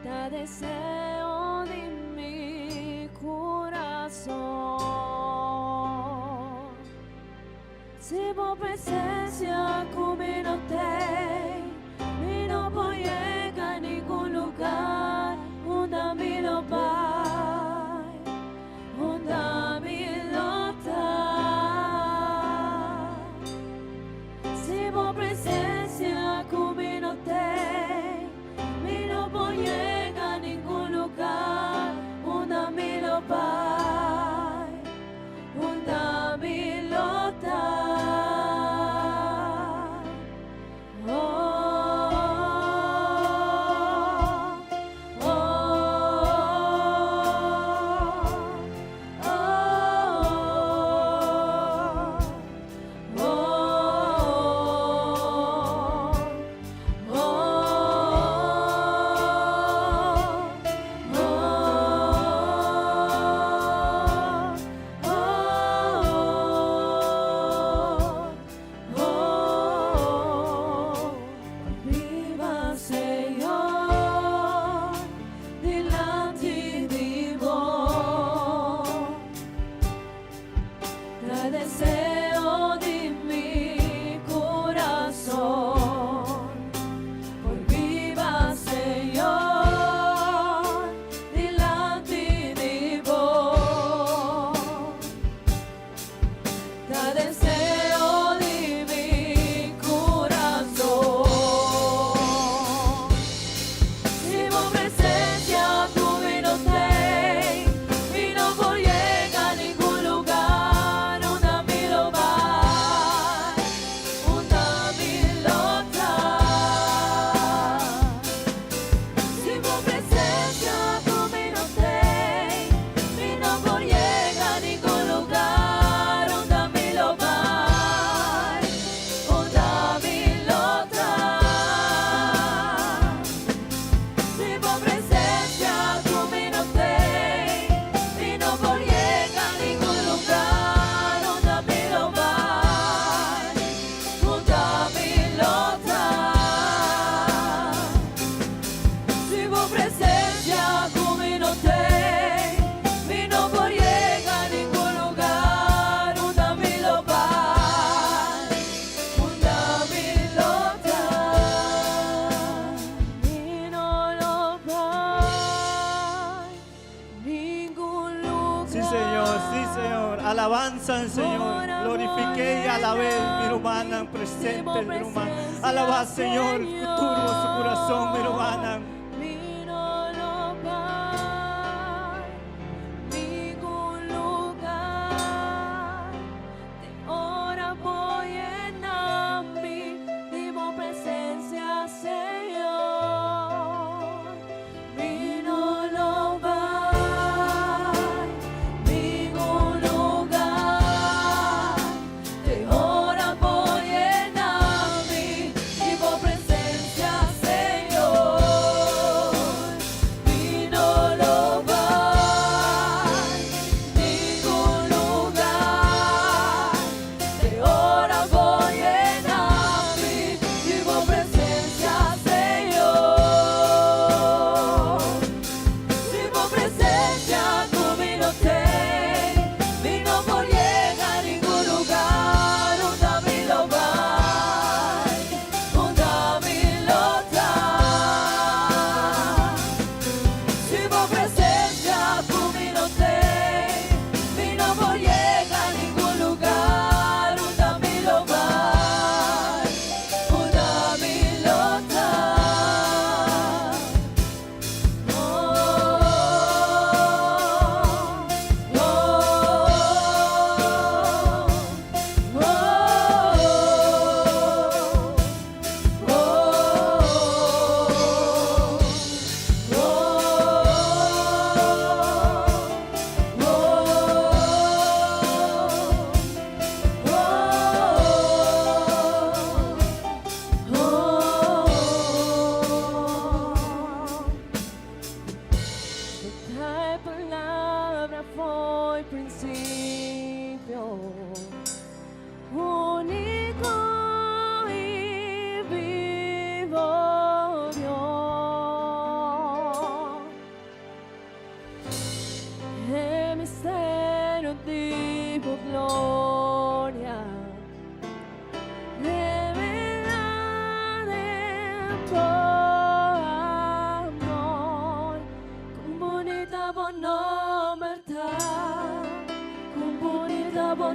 Te deseo de mi corazón. Se tua presença come não tem, e não chega em nenhum lugar onde me lo Pai, onde me lo dá. Se tua presença come não tem, e não chega em nenhum lugar onde me lo Pai, onde me lo dá. Alabanza al Señor, glorifiqué y alabé mi hermana presente, mi hermana. Alaba Señor, turbo su corazón, mi hermana. Presencia, Señor.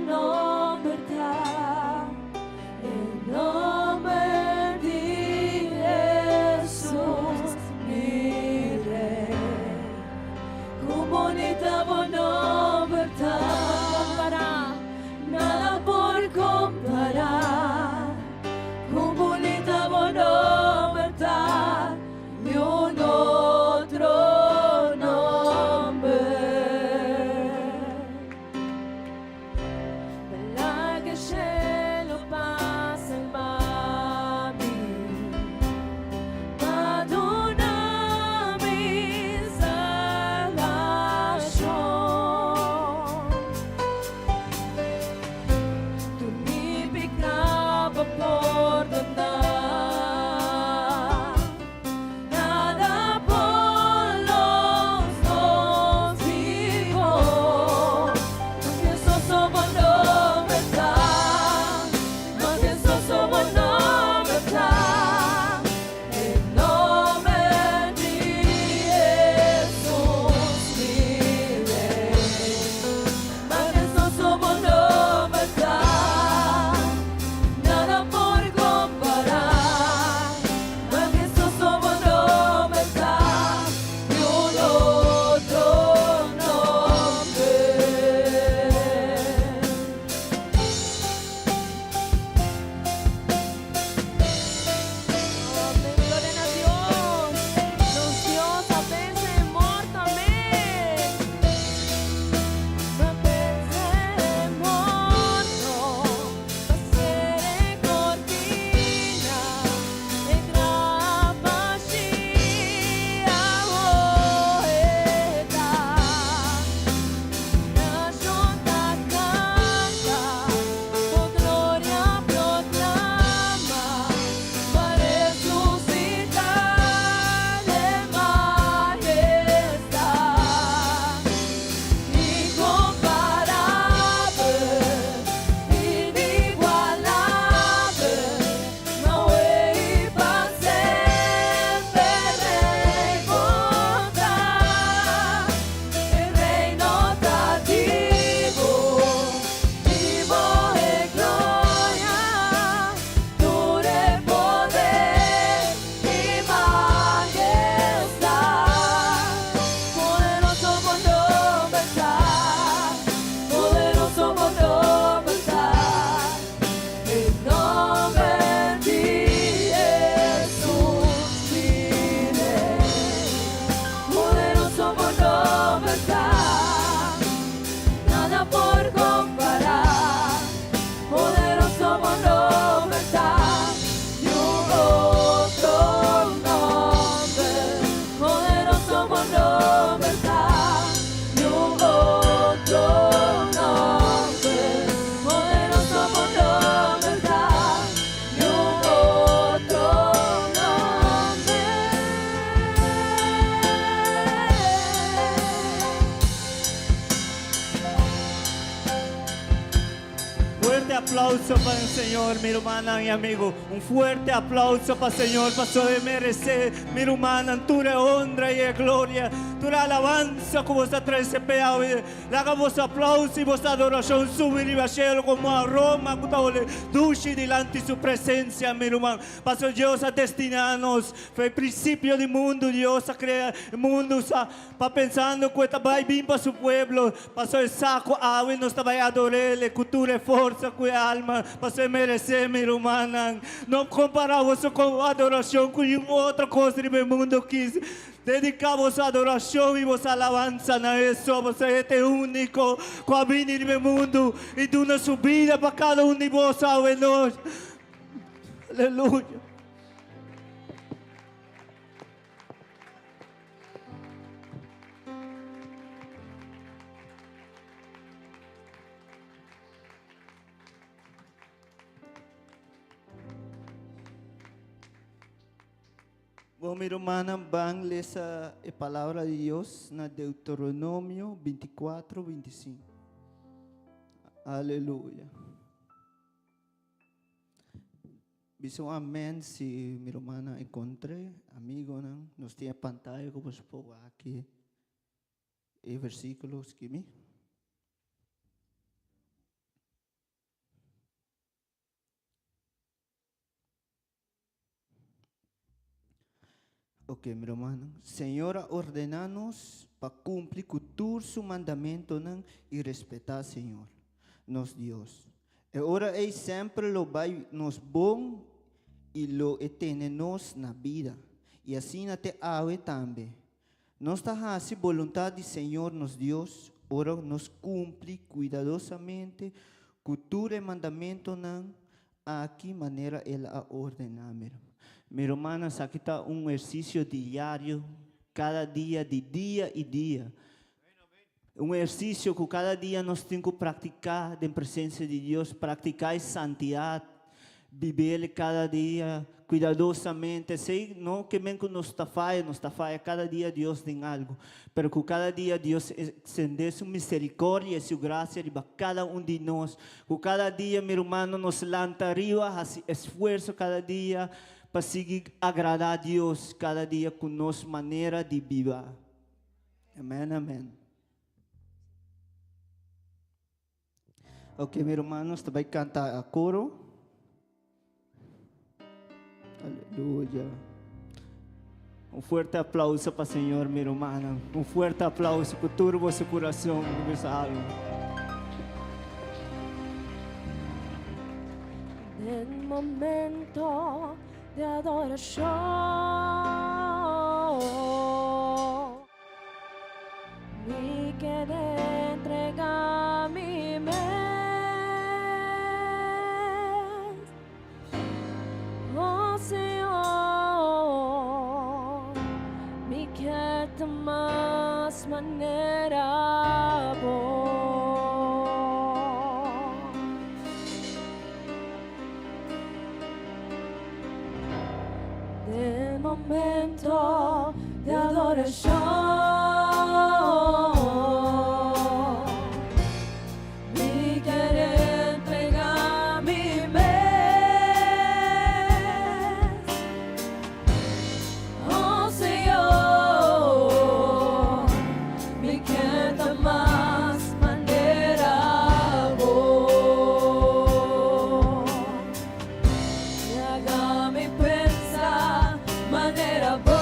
libertad. El nombre de Jesús, mi Rey. Comunidad nombre, nada por comparar. Comunidad nombre, ni un otro nombre. Bella che cielo passa in mami, perdonami salvación. Tu mi pecado por donar, nada por los dos vivos. No pienso somos novedad, no pienso somos novedad. El nombre de Jesús, mi Rey. No pienso somos novedad, nada por comparar. No pienso somos novedad, ni un otro nombre. Amén, gloria a Dios. Nos Dios a veces mortalmente. Ma penseremo passare cortina e grappaci a poeta. La giunta canta, o gloria proclama, ma resuscitare majestà. Incomparable, inigualable, no hay para siempre recordar. El reino está vivo, vivo en gloria, dure poder y majestad. Poderoso por nombre está, poderoso por nombre está. El nombre de Jesús, mi Rey. Poderoso por nombre está, nada por comparar. Poderoso por nombre está, ni un otro nombre. Poderoso por nombre está, ni un otro nombre. Poderoso por nombre está, ni un otro nombre. Fuerte aplauso para el Señor, mi hermana y amigo. Un fuerte aplauso para el Señor, para su merecer, mi hermana. Tu honra y gloria, tu alabanza como se trae ese peado. Le hagamos aplauso y vuestra adoración subir y bajar como a Roma, dulce delante de su presencia, mi hermano. Pasó Dios a destinarnos, fue el principio del mundo, Dios a crear el mundo, para pensando que estaba bien para su pueblo. Pasó el saco agua y nos estaba a adorarle, cultura y fuerza, que alma, para merecer, mi hermana. No comparamos con adoración con otra cosa del mundo que dedicamos a adoración y vos alabanza a eso, vos este único camino en el mundo y de una subida para cada uno de vos, aleluya. Aleluya. Bom, minha irmã, vamos ler a palavra de Deus na Deuteronômio 24, 25. Aleluia. Dice un amén si mi hermana encontré, amigo, ¿no? Nos tiene pantalla como se puede aquí. Y versículos que me. Ok, meu irmão. Senhora, ordena-nos para cumprir com todo su mandamento e respeitar, Senhor, nos Deus. E ora é sempre lo vai nos bom e lo etene nos na vida. E assim até ave também. Nós está assim vontade do Senhor nos Deus, ora nos cumpre cuidadosamente com todo mandamento aqui maneira ela a ordenar, meu irmão, aqui está exercício diário, cada dia, de dia e dia. Exercício que cada dia nós temos que praticar em presença de Deus, praticar santidade, viver cada dia cuidadosamente. Sei não que mesmo nos está falha, cada dia Deus tem algo, mas que cada dia Deus estende sua misericórdia e sua graça para cada de nós. Que cada dia, meu irmão, nos lanta arriba, esforço cada dia para seguir agradar a Deus cada dia com nossa maneira de viver. Amém, amém. Ok, meus irmãos, também cantar a coro. Aleluia. Fuerte aplauso para o Senhor, meu irmão. Fuerte aplauso por todo o vosso coração, vossa alma. En momento de adoración, mi querer entregar mi mes, oh Señor, mi que de más manera vos. De momento de adoración, mi querer entregar mi mes, oh Señor, mi que de más manera vos, y haga mi manera vos,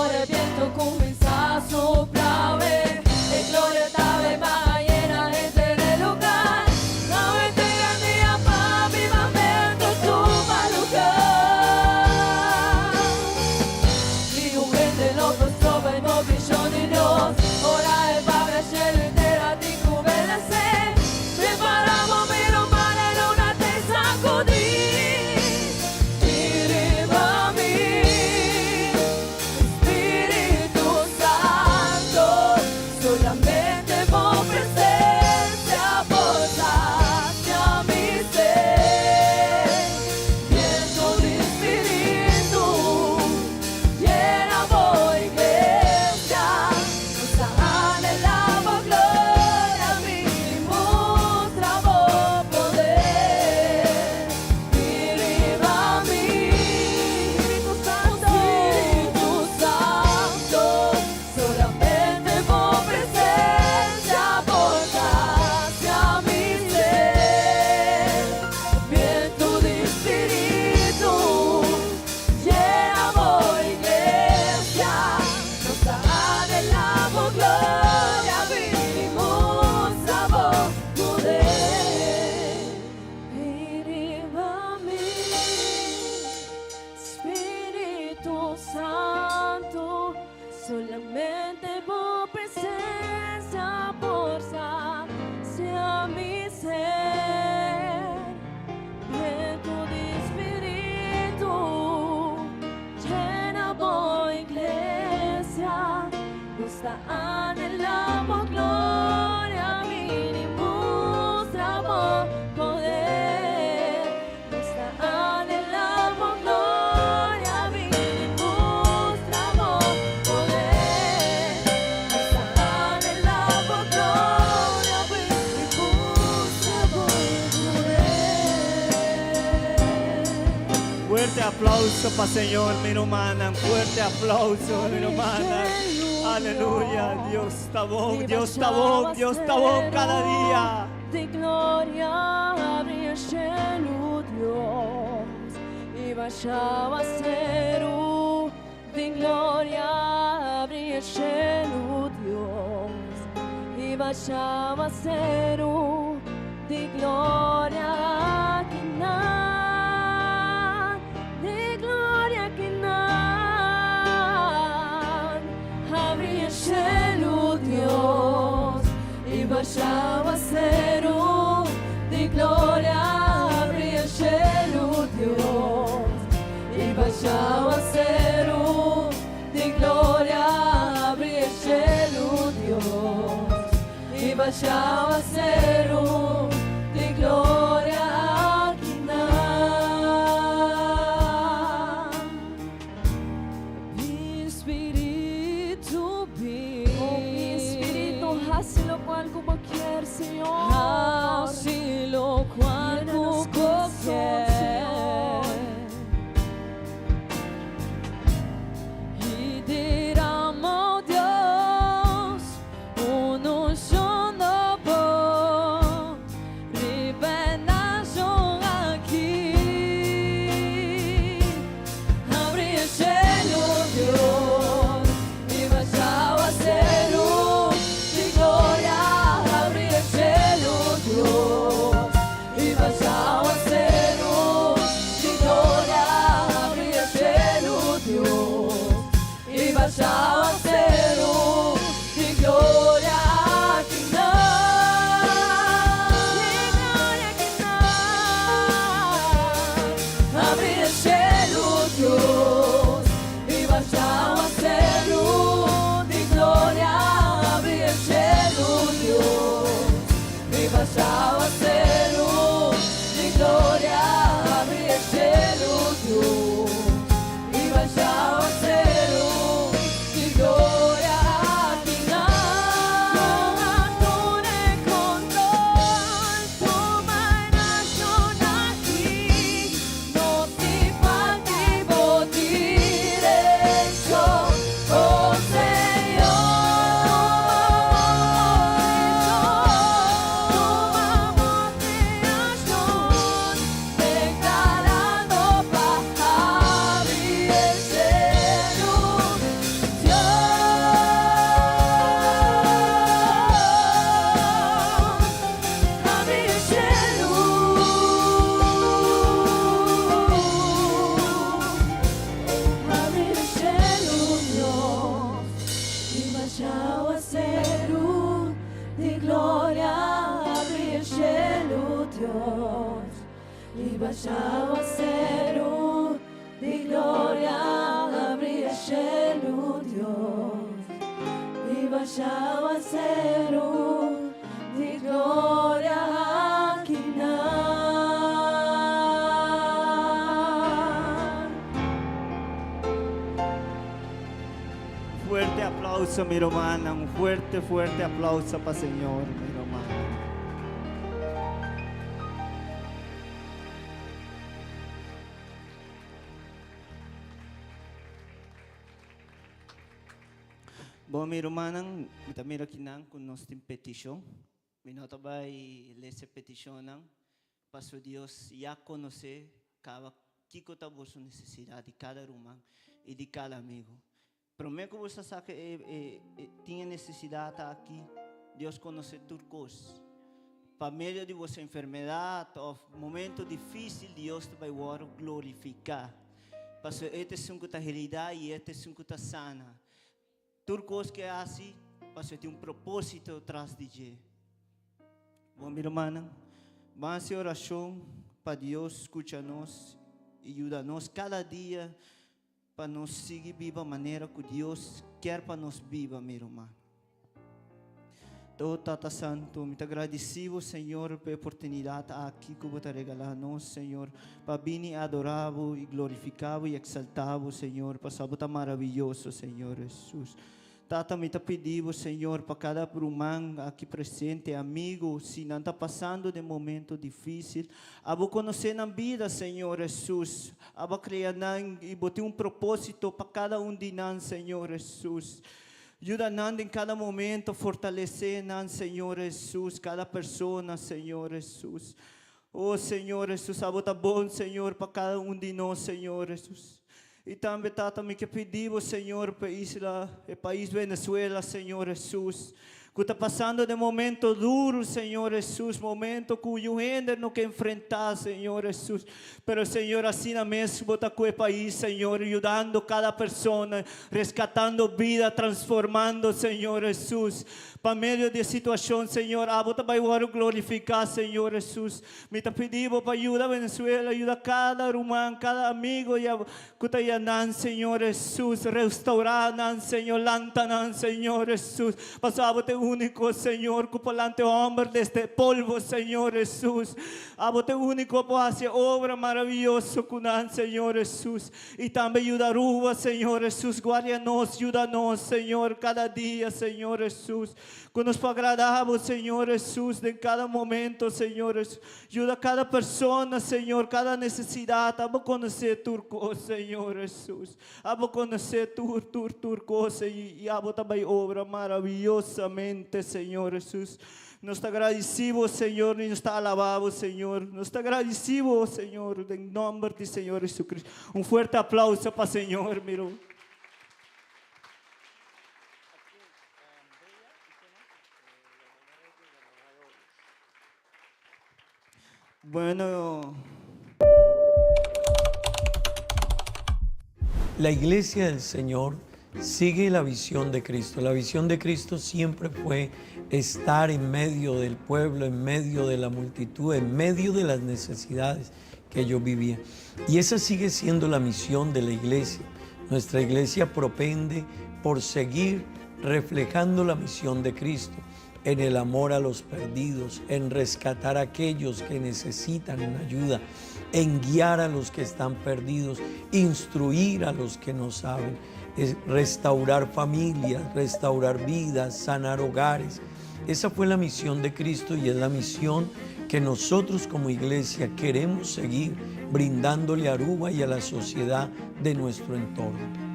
Ahora el viento comienza a soplar, y gloria estaba más llena este lugar. No me tengan día para vivamente tu mal lugar. Y un gente no pasó, no brilló ni Dios. Ahora el Padre cielo entera te cubre la sed. Preparamos mi humana en una te sacudí. Arriba a mí, Espíritu Santo, solamente por presencia posaste a mi ser. Viento de Espíritu, llena voy iglesia, nos anhelamos gloria, mostramos poder. Arriba a mí, Espíritu Santo, solamente por presencia posaste a mi ser. Viento de Espíritu, llena voy iglesia, nos anhelamos gloria, vinimos a vos poder. Arriba a mí, Espíritu Santo, solamente por presencia posaste a mi ser. Viento de Espíritu, llena voy iglesia, nos anhelamos gloria, vinimos mostramos poder. Nos anhelamos gloria, vinimos mostramos poder. Nos anhelamos gloria, vinimos mostramos poder. Fuerte aplauso para Señor, mi hermana. Fuerte aplauso, mi hermana. Aleluya. Dios está bon, Dios está bon, Dios está bon cada día. De gloria abrí el cielo, Dios, y bajaba a ser de gloria abrí el cielo, Dios, y bajaba a ser de gloria que nada, de gloria que nada. Abrí el cielo, Dios, y bajaba a ser de gloria. Abrí el cielo, Dios, y bajaba a ser de gloria. Abrí el cielo, Dios, y bajaba a ser de gloria que nada. Mi espíritu vive. Oh, mi espíritu, hazlo cual como quieres, Señor. Hazlo cual como quieres. Y derrama, Dios, una unción de amor. Shawaseru di gloria Akinan. Fuerte aplauso, mi hermana. Un fuerte, fuerte aplauso para el Señor, mi hermana. Bom, minha irmã, também aqui não, com nós tem petição. Minha vai ler essa petição, para Deus já conhecer cada que está a vossa necessidade de cada irmão e de cada amigo. Prometo que você sabe que tinha necessidade aqui. Deus conhece tudo coisas. Para meio de vossa enfermidade ou momento difícil, Deus vai glorificar. Para este é uma realidade e este é uma sana. Tudo coisa que é assim, você tem propósito atrás de você. Bom, minha irmã, vamos fazer oração para Deus escutar-nos e ajudar-nos cada dia para nós seguir viva a maneira que Deus quer para nós viva, minha irmã. Todo Tata Santo, muito agradecido, Senhor, pela oportunidade aqui que você regalar a nós, Senhor, para vir adorar e glorificar e exaltar, Senhor, para saber tão maravilhoso, Senhor Jesus. Tata, me pedindo, Senhor, para cada irmão aqui presente, amigo, se não está passando de momento difícil, abo conhecer na vida, Senhor Jesus, abo criar e botar propósito para cada de nós, Senhor Jesus. Ajuda-nos em cada momento, fortalecer-nos, Senhor Jesus, cada pessoa, Senhor Jesus. Oh, Senhor Jesus, abo tá bom, Senhor, para cada de nós, Senhor Jesus. E também, Tata, me que pedimos, Senhor, para o país Venezuela, Senhor Jesus, que está passando de momento duro, Senhor Jesus, momento que o gente não quer enfrentar, Senhor Jesus. Pero, Senhor, assim mesmo está com o país, Senhor, ajudando cada pessoa, resgatando vida, transformando, Senhor Jesus. Para meio de situação, Senhor, você vai glorificar, Senhor Jesus. Me pedimos para ajudar a Venezuela, ajudar cada irmão, cada amigo, que está aí, Senhor Jesus, restaurar, Senhor, lantanan, Senhor Jesus. Pasamos único, Senhor, que palante hombre deste polvo, Senhor Jesus. Abote único para hacer obra maravillosa con Senhor Jesus. E também ajuda a Senhor Jesus. Guarda-nos, ajuda-nos, Senhor, cada dia, Senhor Jesus. Que nos agradamos, Senhor Jesus, em cada momento, Senhor Jesus. Ajuda cada pessoa, Senhor, cada necessidade. Abo conhecer tu coisa, Senhor Jesus. Abo conhecer tu coisa e abo também obra maravilhosamente, Senhor Jesus. Nos está agradecido, Senhor, e nos está alabado, Senhor. Nos está agradecido, Senhor, em nome de Senhor Jesucristo. Um forte aplauso para o Senhor, meu. Bueno. La iglesia del Señor sigue la visión de Cristo. La visión de Cristo siempre fue estar en medio del pueblo, en medio de la multitud, en medio de las necesidades que ellos vivían. Y esa sigue siendo la misión de la iglesia. Nuestra iglesia propende por seguir reflejando la misión de Cristo en el amor a los perdidos, en rescatar a aquellos que necesitan una ayuda, en guiar a los que están perdidos, instruir a los que no saben, restaurar familias, restaurar vidas, sanar hogares. Esa fue la misión de Cristo y es la misión que nosotros como iglesia queremos seguir brindándole a Aruba y a la sociedad de nuestro entorno.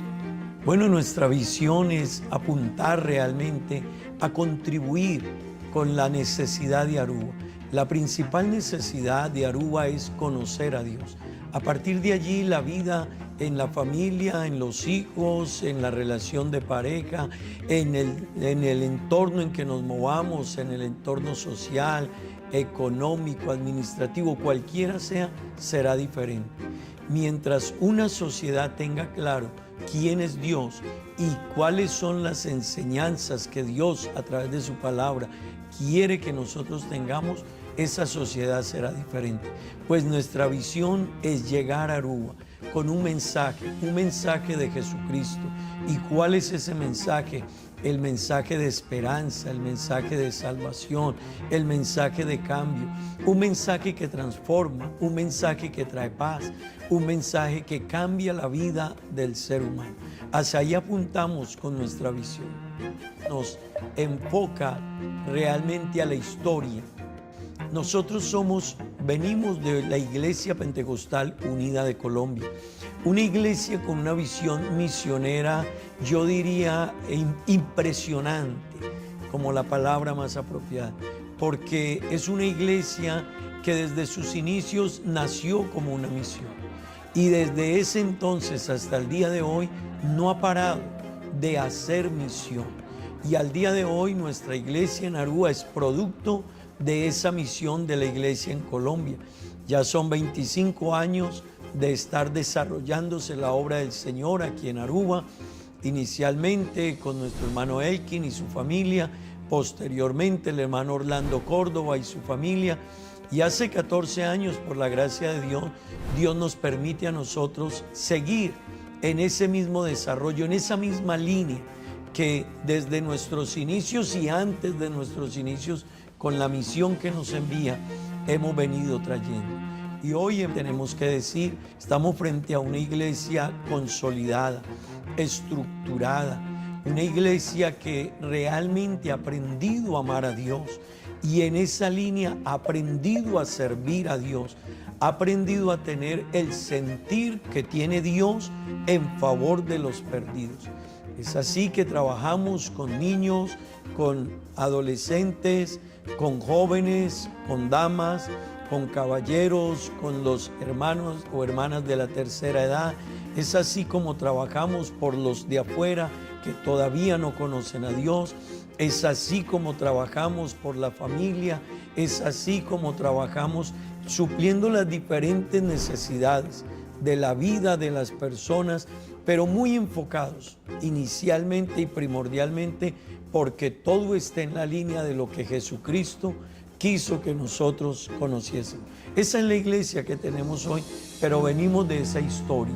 Bueno, nuestra visión es apuntar realmente a contribuir con la necesidad de Aruba. La principal necesidad de Aruba es conocer a Dios. A partir de allí, la vida en la familia, en los hijos, en la relación de pareja, en el entorno en que nos movamos, en el entorno social, económico, administrativo, cualquiera sea, será diferente. Mientras una sociedad tenga claro quién es Dios y cuáles son las enseñanzas que Dios a través de su palabra quiere que nosotros tengamos, esa sociedad será diferente. Pues nuestra visión es llegar a Aruba con un mensaje de Jesucristo. ¿Y cuál es ese mensaje? El mensaje de esperanza, el mensaje de salvación, el mensaje de cambio, un mensaje que transforma, un mensaje que trae paz, un mensaje que cambia la vida del ser humano. Hacia ahí apuntamos con nuestra visión. Nos enfoca realmente a la historia. Nosotros venimos de la Iglesia Pentecostal Unida de Colombia, una iglesia con una visión misionera, yo diría, impresionante, como la palabra más apropiada, porque es una iglesia que desde sus inicios nació como una misión y desde ese entonces hasta el día de hoy no ha parado de hacer misión. Y al día de hoy nuestra iglesia en Aruba es producto de esa misión de la iglesia en Colombia. Ya son 25 años de estar desarrollándose la obra del Señor aquí en Aruba, inicialmente con nuestro hermano Elkin y su familia, posteriormente el hermano Orlando Córdoba y su familia, y hace 14 años, por la gracia de Dios, Dios nos permite a nosotros seguir en ese mismo desarrollo, en esa misma línea que desde nuestros inicios y antes de nuestros inicios, con la misión que nos envía, hemos venido trayendo. Y hoy tenemos que decir, estamos frente a una iglesia consolidada, estructurada, una iglesia que realmente ha aprendido a amar a Dios y en esa línea ha aprendido a servir a Dios, ha aprendido a tener el sentir que tiene Dios en favor de los perdidos. Es así que trabajamos con niños, con adolescentes, con jóvenes, con damas, con caballeros, con los hermanos o hermanas de la tercera edad. Es así como trabajamos por los de afuera que todavía no conocen a Dios. Es así como trabajamos por la familia. Es así como trabajamos supliendo las diferentes necesidades de la vida de las personas, pero muy enfocados inicialmente y primordialmente porque todo está en la línea de lo que Jesucristo quiso que nosotros conociésemos. Esa es la iglesia que tenemos hoy, pero venimos de esa historia.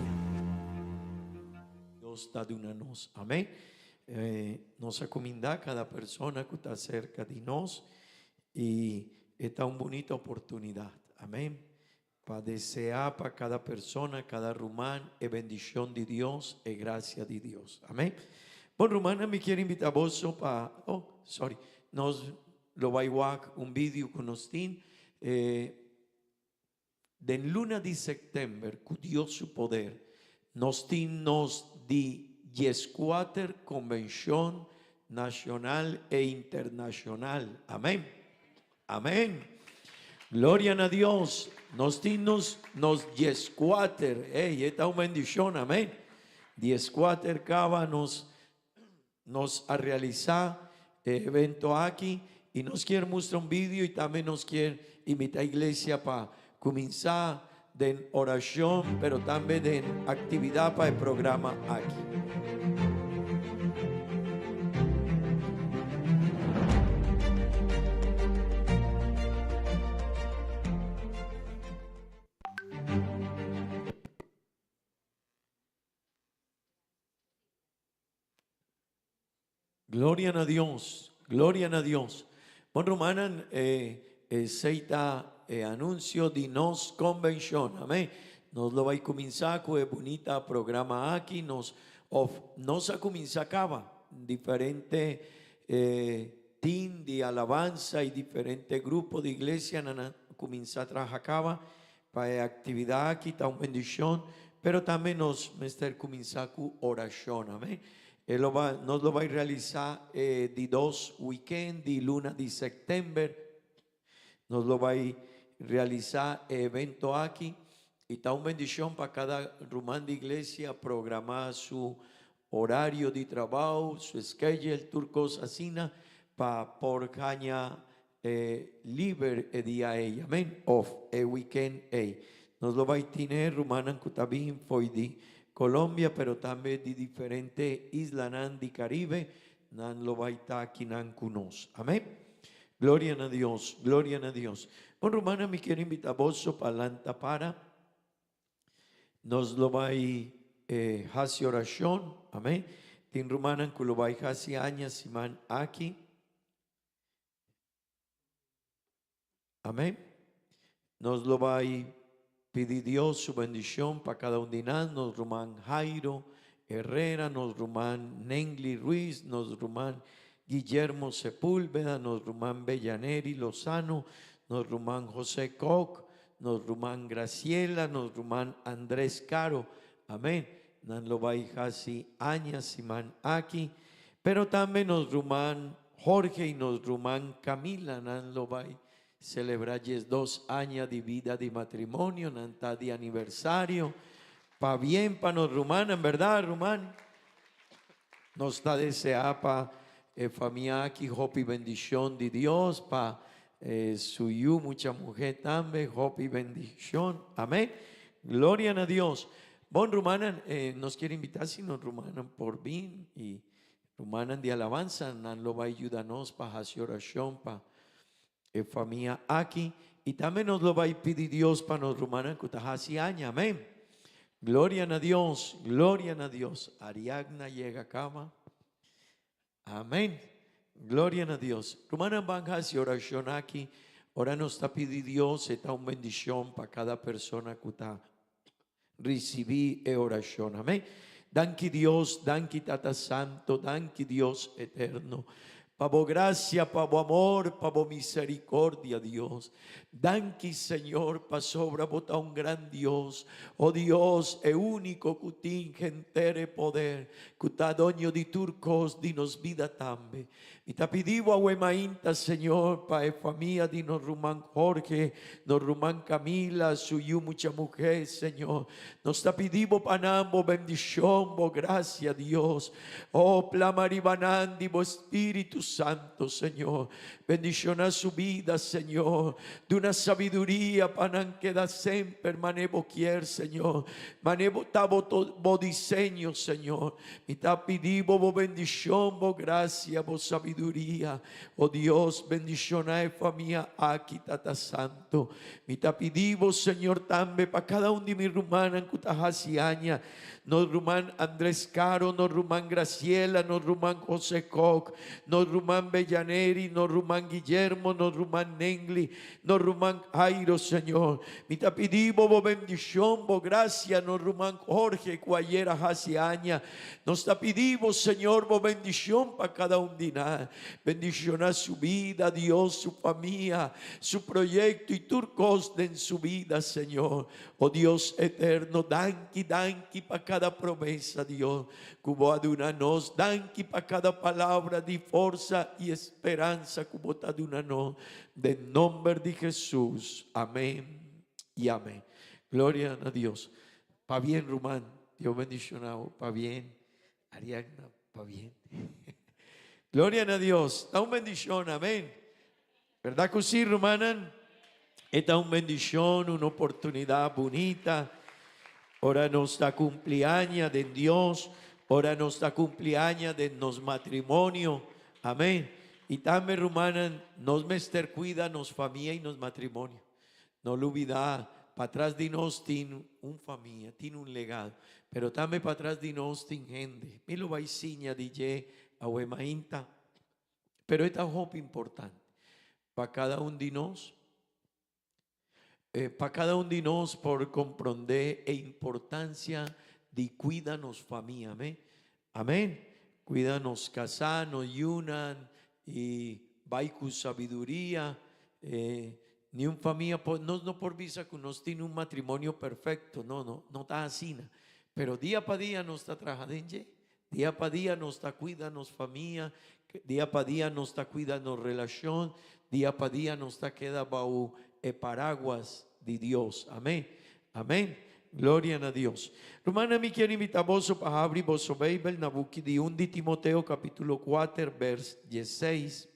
Dios está de una nos. Amén. Nos recomienda a cada persona que está cerca de nos y esta es una bonita oportunidad. Amén. Para desear para cada persona, cada rumán, bendición de Dios y gracia de Dios. Amén. Bueno, rumana me quiere invitar a vos para, nos lo va a igual un video con nosotros. De luna de septiembre, con Dios su poder, nos di 14 convención nacional e internacional. Amén. Amén. Gloria a Dios. Nos 14. Esta es una bendición. Amén. 14 cava nos a realizar evento aquí y nos quiere mostrar un vídeo y también nos quiere invitar a la iglesia para comenzar de oración, pero también de actividad para el programa aquí. Gloria a Dios, gloria a Dios. Bueno, romana, seita anuncio de nos convención, amén. Nos lo va a comenzar con el bonita programa aquí, nos a comenzar acaba diferente team de alabanza y diferente grupo de iglesia, comenzar a trabajar acaba para actividad aquí, está una bendición, pero también nos comenzar con oración, amén. Nos lo va a realizar de 2 weekend de luna de septiembre. Nos lo va a realizar evento aquí. Y está una bendición para cada rumán de iglesia programar su horario de trabajo, su schedule, turcos asina, para por caña libre el día ella. Amén. Off el weekend. Nos lo va a tener rumán también fue de Colombia, pero también de diferentes islas del Caribe, nan lo va a estar aquí con nos. Amén. Gloria a Dios, gloria a Dios. Bom, Romana, me quero invitar vosso palanta para. Nos lo vai hacer oración, amén. Tin Romana, que lo vai hacer aña siman aquí. Amén. Nos lo va a pedir Dios su bendición para cada uno de nosotros. Nos rumán Jairo Herrera, nos rumán Nengli Ruiz, nos rumán Guillermo Sepúlveda, nos rumán Bellaneri Lozano, nos rumán José Koch, nos rumán Graciela, nos rumán Andrés Caro. Amén. Nos lo va a hacer aña siman aquí. Pero también nos rumán Jorge y nos rumán Camila, nos lo va a celebrarles 2 años de vida de matrimonio, nanta de aniversario, pa bien pa nos rumana, en verdad, rumán. Nos está deseando pa familia aquí, hope y bendición de Dios, pa suyu, mucha mujer también, hope y bendición, amén. Gloria a Dios. Bon, rumana, nos quiere invitar si nos rumanan por bien y rumanan de alabanza, nan lo va a ayudarnos pa hacer oración, pa familia aquí, y también nos lo va a pedir Dios para nos rumanan kutahasi aña, amén. Gloria a Dios, gloria a Dios. Ariagna llega a cama, amén. Gloria a Dios. Rumanan van a hacer oración aquí, ahora nos está pidiendo Dios, está una bendición para cada persona que está recibí oración, amén. Danki Dios, danki Tata Santo, danki Dios eterno. Pavo gracia, pavo amor, pavo misericordia, Dios. Danki, Señor, pa sobra bota un gran Dios. Oh Dios, e único cutingentere poder, cutadoño di turcos, dinos vida tambe. Y te pidivo a Huemainta, Señor, pa familia di nos rumán Jorge, nos rumán Camila, suyu mucha mujer, Señor. Nos te pidivo panambo bendición, bo gracia, Dios. Oh, plamaribanandi, bo Espíritu Santo, Señor. Bendición a su vida, Señor. De una sabiduría panan queda siempre, manevo quier, Señor. Manevo tabo bo diseño, Señor. Y te pidivo bo bendición, bo gracia, bo sabiduría. Oh Dios, bendición a familia aquí, Tata Santo. Mi te pedimos, Señor, también para cada uno de mis rumanas en Cutahasiaña. Nos rumán Andrés Caro, nos rumán Graciela, nos rumán José Koch, nos rumán Bellaneri, nos rumán Guillermo, nos rumán Nengli, nos rumán Jairo, Señor. Mi te pedimos bo bendición, bo gracia, nos rumán Jorge, Cuayera, Hasiaña. Nos te pedimos, Señor, bo bendición para cada uno de nosotros. Bendición a su vida, Dios, su familia, su proyecto y turcos en su vida, Señor. Oh Dios eterno, danki, danki para cada promesa, Dios. Cubo adunanos, danki para cada palabra de fuerza y esperanza, cubo adunanos. De nombre de Jesús. Amén y amén. Gloria a Dios. Pa bien, Rumán. Dios bendicionado. Pa bien. Ariagna, pa bien. Gloria a Dios. Está una bendición, amén. ¿Verdad que sí, Rumanan? Esta es una bendición, una oportunidad bonita. Ahora nos está cumpleaños de Dios. Ahora nos está cumpleaños de nos matrimonio. Amén. Y también, Rumanan, nos mester cuida, nos familia y nos matrimonio. No lo olvida, para atrás de nos tiene una familia, tiene un legado. Pero también para atrás de nos tiene gente. Me lo va a enseñar, DJ. A Huemainta, pero esta es hope importante para cada uno de nosotros, por comprender la importancia de cuidarnos familia, amén, amén, cuidarnos casarnos, yunan y vai con sabiduría, ni una familia, no por visa que nos tiene un matrimonio perfecto, no está así, pero día para día nos está trabajando. Día para día nos está cuidando familia, día para día nos está cuidando relación, día para día nos está quedando bajo el paraguas de Dios. Amén. Amén. Gloria a Dios. Romana, me quiero invitar vos para abrir vos Bible na book de 1 de Timoteo capítulo 4, verso 16.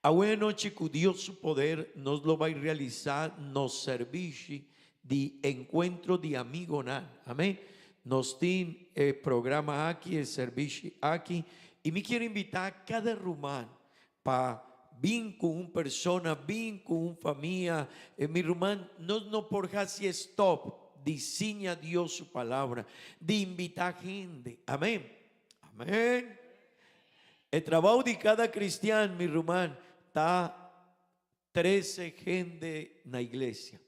A buena noche que Dios su poder nos lo va a realizar, nos servicio de encuentro de amigo. Amén. Nos tiene el programa aquí, el servicio aquí. Y me quiero invitar a cada rumán para vim com persona, vim com família, mi irmão, nós não por assim stop, diseña Deus sua palavra, de invitar gente, amém, amém. O trabalho de cada cristiano, mi irmão, está 13 gente na igreja,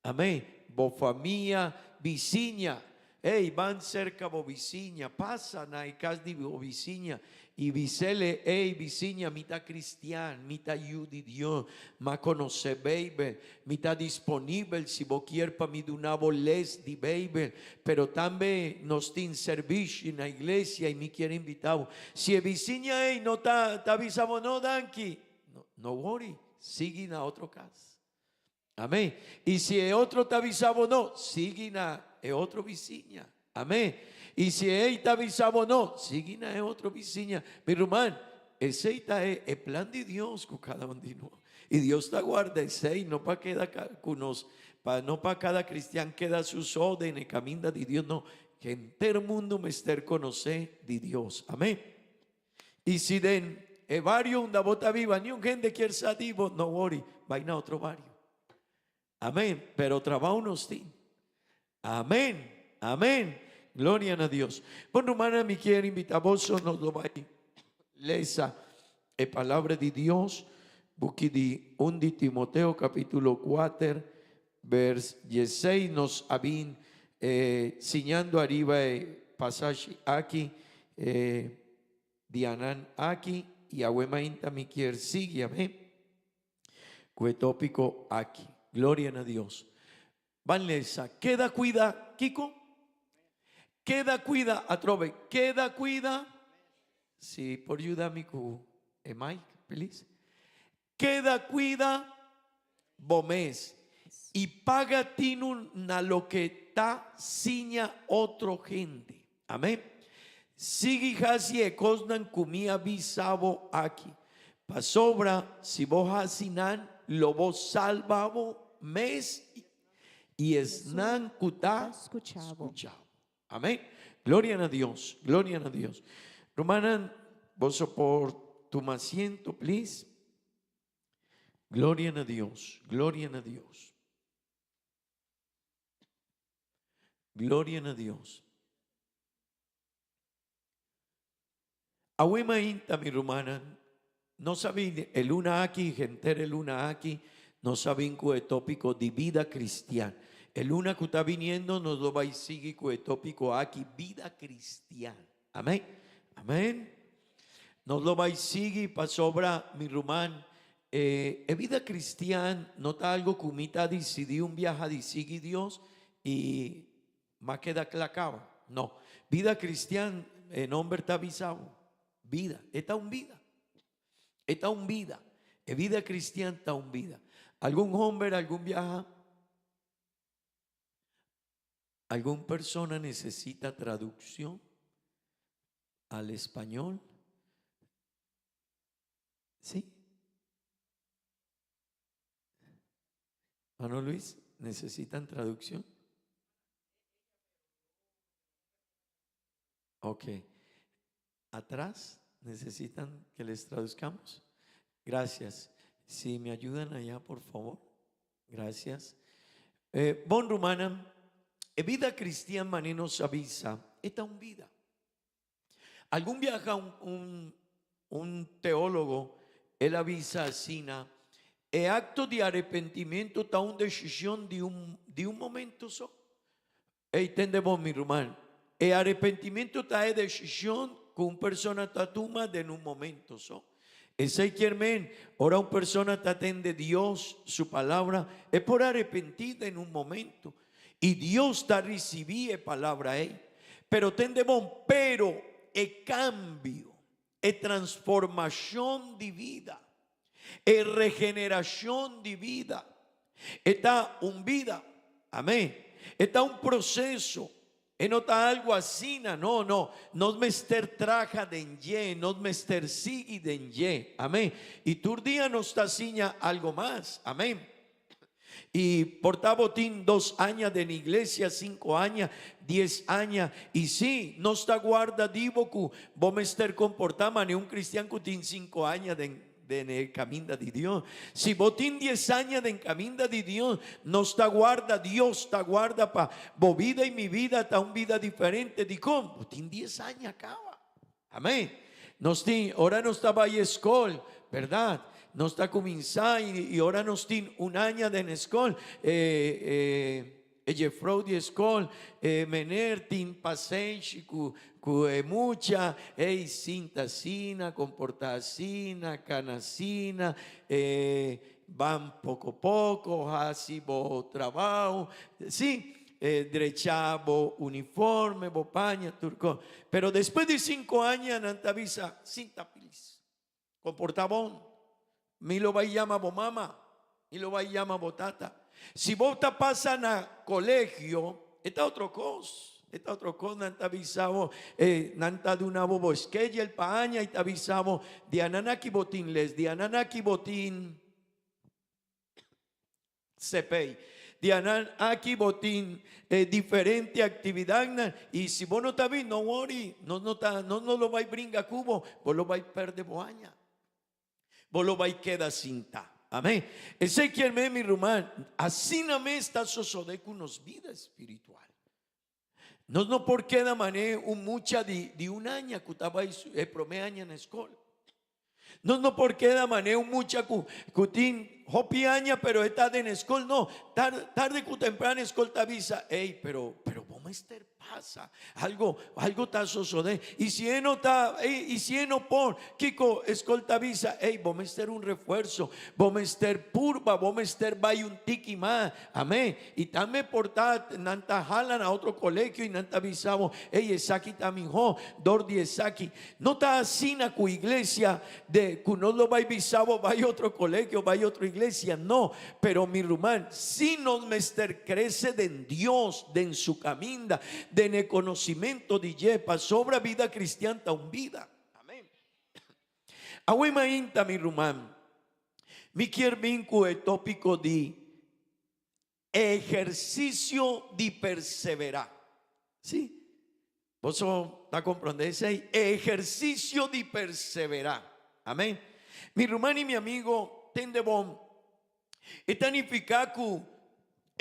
amém, bo família, vizinha. Ei, van cerca bo vizinha, passa na casa de bo vizinha e visele, ei vizinha, mi tá cristiano, mi tá ayuda Dios, ma conoce baby, mi tá disponível se bo quer para mi donar boles de baby, pero também nos tem serviço na igreja e me quer invitar. Se a vizinha ei não tá avisamos não danki, no worry, sigue na outra casa. Amém. E se é outro tá avisado não, sigue na é outro vizinha. Amém. E se ele está avisado não, sigue na é outro vizinha. Meu irmão, esse é plan de Deus com cada um de nós. E Deus está guarda esse, não para cada conosco, não para cada cristiano queda sus órdenes, camina de Deus, não. Que inteiro mundo me ester conhecer de Deus. Amém. E se den é barrio onde bota viva, nenhum gente quer saber, não worry, vai na outro barrio. Amém. Pero trabalho nos tem. Amém. Amém. Glória a Deus. Bom, hermana, me quero invitar vos, nos lo vai ler a palavra de Deus, porque de 1 de Timoteo, capítulo 4, vers 16, nos habían enseñando arriba passagem aqui, de Anán aqui, e a Wemainta me quer seguir, amém? Com o tópico aqui. Gloria a Dios. Vanessa, queda cuida, Kiko. Queda cuida, atrove. Queda cuida. Sí, por ayudarme con Mike, please. Queda cuida, bomes. Y paga tinu na lo que ta siña otro gente. Amén. Sigue hasi e cosnan comia bisabo aquí. Pasobra, si vos hasinan, lo vos salvavo mes y esnan kutá escuchavo. Amén. Gloria a Dios, gloria a Dios. Romana, vos por tu asiento, please. Gloria a Dios, gloria a Dios. Gloria a Dios. Ahuema inta mi romana. No saben el luna aquí, gente el luna aquí, no saben que es tópico de vida cristiana. El luna que está viniendo nos lo va a seguir con el tópico aquí, vida cristiana. Amén. Amén. Nos lo va a seguir para sobra mi román. Vida cristiana no está algo que umita decidió un viaje de seguir Dios y más queda clacaba. No. Vida cristiana, el nombre está avisado. Vida, está un vida. Está un vida. Es vida cristiana, está un vida. ¿Algún hombre, algún viaje? ¿Alguna persona necesita traducción al español? ¿Sí? Hermano Luis, ¿necesitan traducción? Ok. ¿Atrás necesitan que les traduzcamos? Gracias. Si me ayudan allá, por favor. Gracias. Bon romana, vida cristiana maninos avisa, esta un vida. Algún viaja un teólogo, él avisa así, el acto de arrepentimiento está una decisión de un momento solo. Entendemos mi romano. El arrepentimiento está en decisión que una persona está toma de un momento solo. Ese quiermen, ahora una persona está atende Dios, su palabra, es por arrepentir en un momento. Y Dios está recibiendo palabra ahí. Pero tendemos, pero el cambio, el transformación de vida, el regeneración de vida, está un vida, amén, está un proceso. No está algo así, no me ester traja de enye, no me ester sigue de enye, amén. Y tu día no está así algo más, amén. Y portaba 2 años de la iglesia, 5 años, 10 años. Y sí, no está guarda divo que vos me ester comportando ni un cristiano que tiene 5 años de de caminda di Dio. Si vos tin 10 años de caminda di Dio, nos ta guarda, Dios ta guarda pa vo vida y mi vida ta un vida diferente di com. Vos tin 10 años acaba. Amén. Nos tin, ora nos ta vai escol, verdad? Nos ta cominciando y ora nos tin un año de escol. Jeffrey di escol, mener tin pacienza cu mucha, cinta sina, comportasina, canasina, van poco poco, así bo trabajo, sí. Drechavo uniforme, bo paña, turco. Pero después de 5 años, Nantavisa, cinta pilis, comportabón, mi lo va y llama bo mama, mi lo va y llama bo tata. Si vos te pasan a colegio, está otro cosa. Está otro cosa, nanta avisamos, nanta de una bobo esquella el paña y te avisamos de ananaki botín les, de ananaki botín sepei, de ananaki botín diferente actividad. Y si vos no te vis, no worry, no lo vais brinca cubo, vos lo vais perder boaña, vos lo vais queda cinta. Amén. Ese que mi rumán, así no me está sosode con nos vida espiritual. No porque da mané un mucha de un año que estaba prome año en escuela. No porque da mané un mucha cutín hopi año pero está en escuela. No, tarde que temprano escuela te avisa, pero vos mister pasa algo está sosode. Y si no está, y si no por Kiko escuela te avisa, vos mister un refuerzo, vos mister purba, vos mister vai un tiki más, amén. Y también portar nanta jalan a otro colegio y nanta avisamos, esaki tamijo, dordi esaki. No está así na cu iglesia de que no lo va avisado, vaya otro colegio, vaya otra iglesia, no. Pero mi rumán, si nos mister crece de en Dios, de en su caminda, de en el conocimiento de yepa, sobra vida cristiana un vida. Amén. Ahuema inta mi rumán. Mi quier vincu el tópico de ejercicio de perseverar. ¿Sí? Vos está comprendendo ese ejercicio de perseverar. Amén. Mi rumán y mi amigo tende bom. Etanificacu.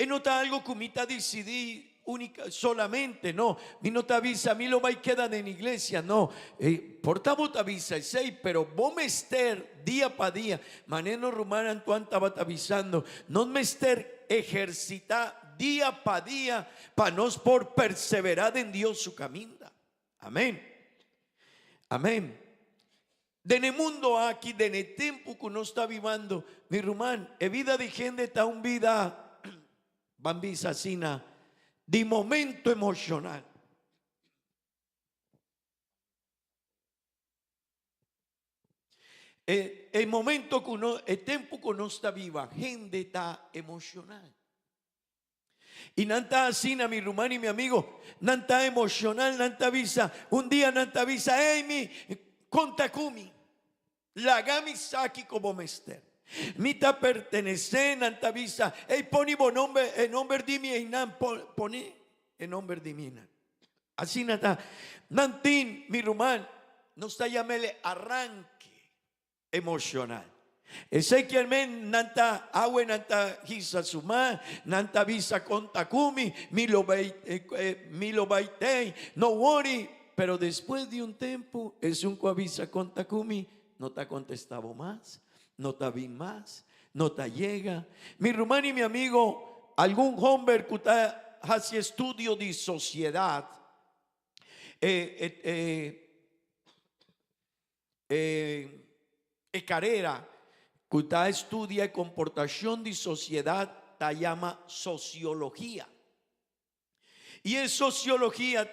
No está algo que me decidí única solamente, no. Mi no te avisa, a mí lo va y quedan en iglesia, no. Portamos te avisa, pero vos mester día para día, maneno rumana Antoine estaba avisando, no mester ejercitar día para día, para nos por perseverar en Dios su caminda. Amén. Amén. De en el mundo aquí, de en el tiempo que uno está viviendo, mi rumán, vida de gente está un vida bambisa sina de momento emocional. El momento que uno, el tiempo que uno está viva, gente está emocional. Y nanta asina mi rumán y mi amigo, nanta emocional, nanta avisa, un día nanta avisa, mi contakumi, la gami saki como mester. Mita pertenece nanta visa. Poni bo nombre el nombre di mi nan poni el nombre di mi nan. Así nata nantin mi rumán no está llamele arranque emocional. Ese que men nanta agua nanta hisa suma nanta visa contakumi mi lo baitei no worry. Pero después de un tiempo es un coavisa contakumi no te ha contestado más. No te vi más, no te llega. Mi rumán y mi amigo, algún hombre que hace estudio de sociedad, carrera, que estudia comportación de sociedad, te llama sociología. Y en sociología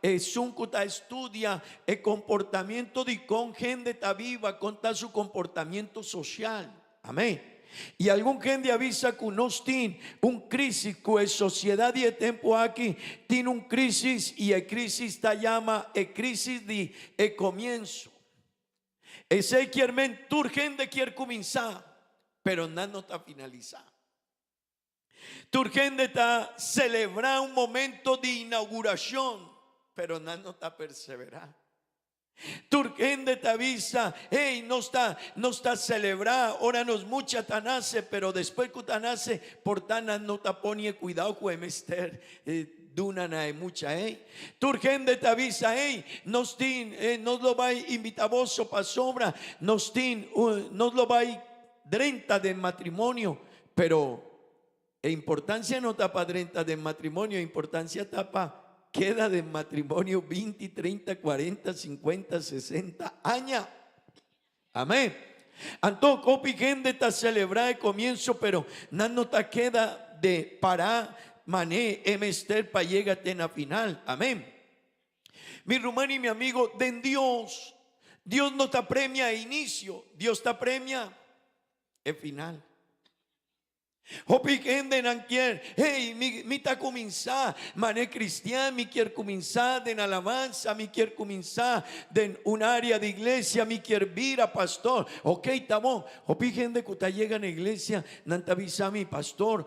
es un que estudia el comportamiento de con gente está viva, conta su comportamiento social. Amén. Y algún gente avisa que nos tiene un crisis, que es sociedad y el tiempo aquí tiene un crisis y el crisis te llama el crisis de el comienzo. Ese quiere tu gente quiere comenzar, pero nada no está finalizado. Tu gente está celebrar un momento de inauguración, pero nada no está perseverar. Turquén te avisa, hey, no está celebrar, ora nos mucha tanase, pero después que tanase, por tanas no te pone cuidado con emester. Dunana hay mucha, Turquén te avisa, nos lo va a invitar vos para sobra, nos lo va a 30 de matrimonio, pero importancia no tapa 30 de matrimonio, importancia tapa queda de matrimonio 20, 30, 40, 50, 60 años. Amén. Anto copi gente ta celebrar el comienzo, pero no ta queda de para mané emester pa llega tena final. Amén. Mi hermano y mi amigo, den Dios no te premia a inicio, Dios te premia el final. Hopi gente nan quier, hey, mi ta comenzar, mané cristiano, mi quier comenzar en alabanza, mi quier comenzar en un área de iglesia, mi quier vira pastor, ok, tamo, hopi gente que ta llega en la iglesia, nan ta avisa mi pastor,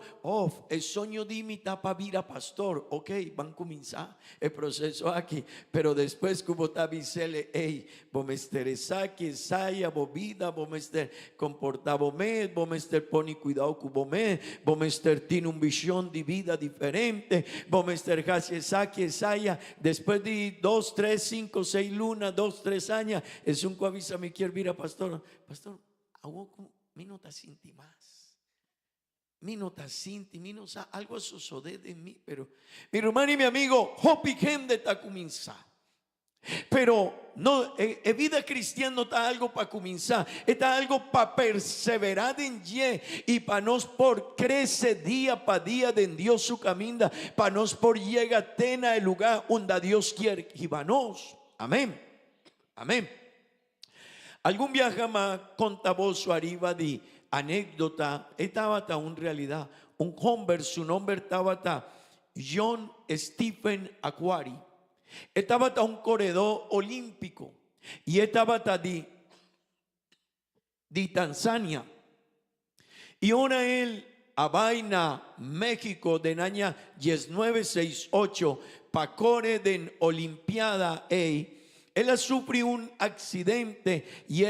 el sueño di mi tapa vira pastor, ok, van a comenzar el proceso aquí, pero después como ta avisele, hey, vos me esteresa que saya, vos vida, vos me ester comportavo me, vos me ester poni cuidado con vos me, vos mester tiene un visión de vida diferente, vos mester que saya después de 2, 3, 5, 6 lunas, 2, 3 años, es un coavisa me quiere vir a pastor, mi no te siente más, mi no te siente, mi no sa algo sucede de mí, pero mi hermano y mi amigo, hopi gente ta comienza. Pero no, vida cristiana no está algo para comenzar, está algo para perseverar en y para nos por crece día para día de Dios su camino, para nos por llega tena el lugar donde Dios quiere que vanos. Amén. Amén. Algún viaje más contavoso arriba de anécdota, estaba en realidad un hombre, su nombre estaba John Stephen Aquari. Estaba un corredor olímpico y estaba de Tanzania. Y ahora él a vaina México de año 1968 pa corre de Olimpiada él sufrió un accidente y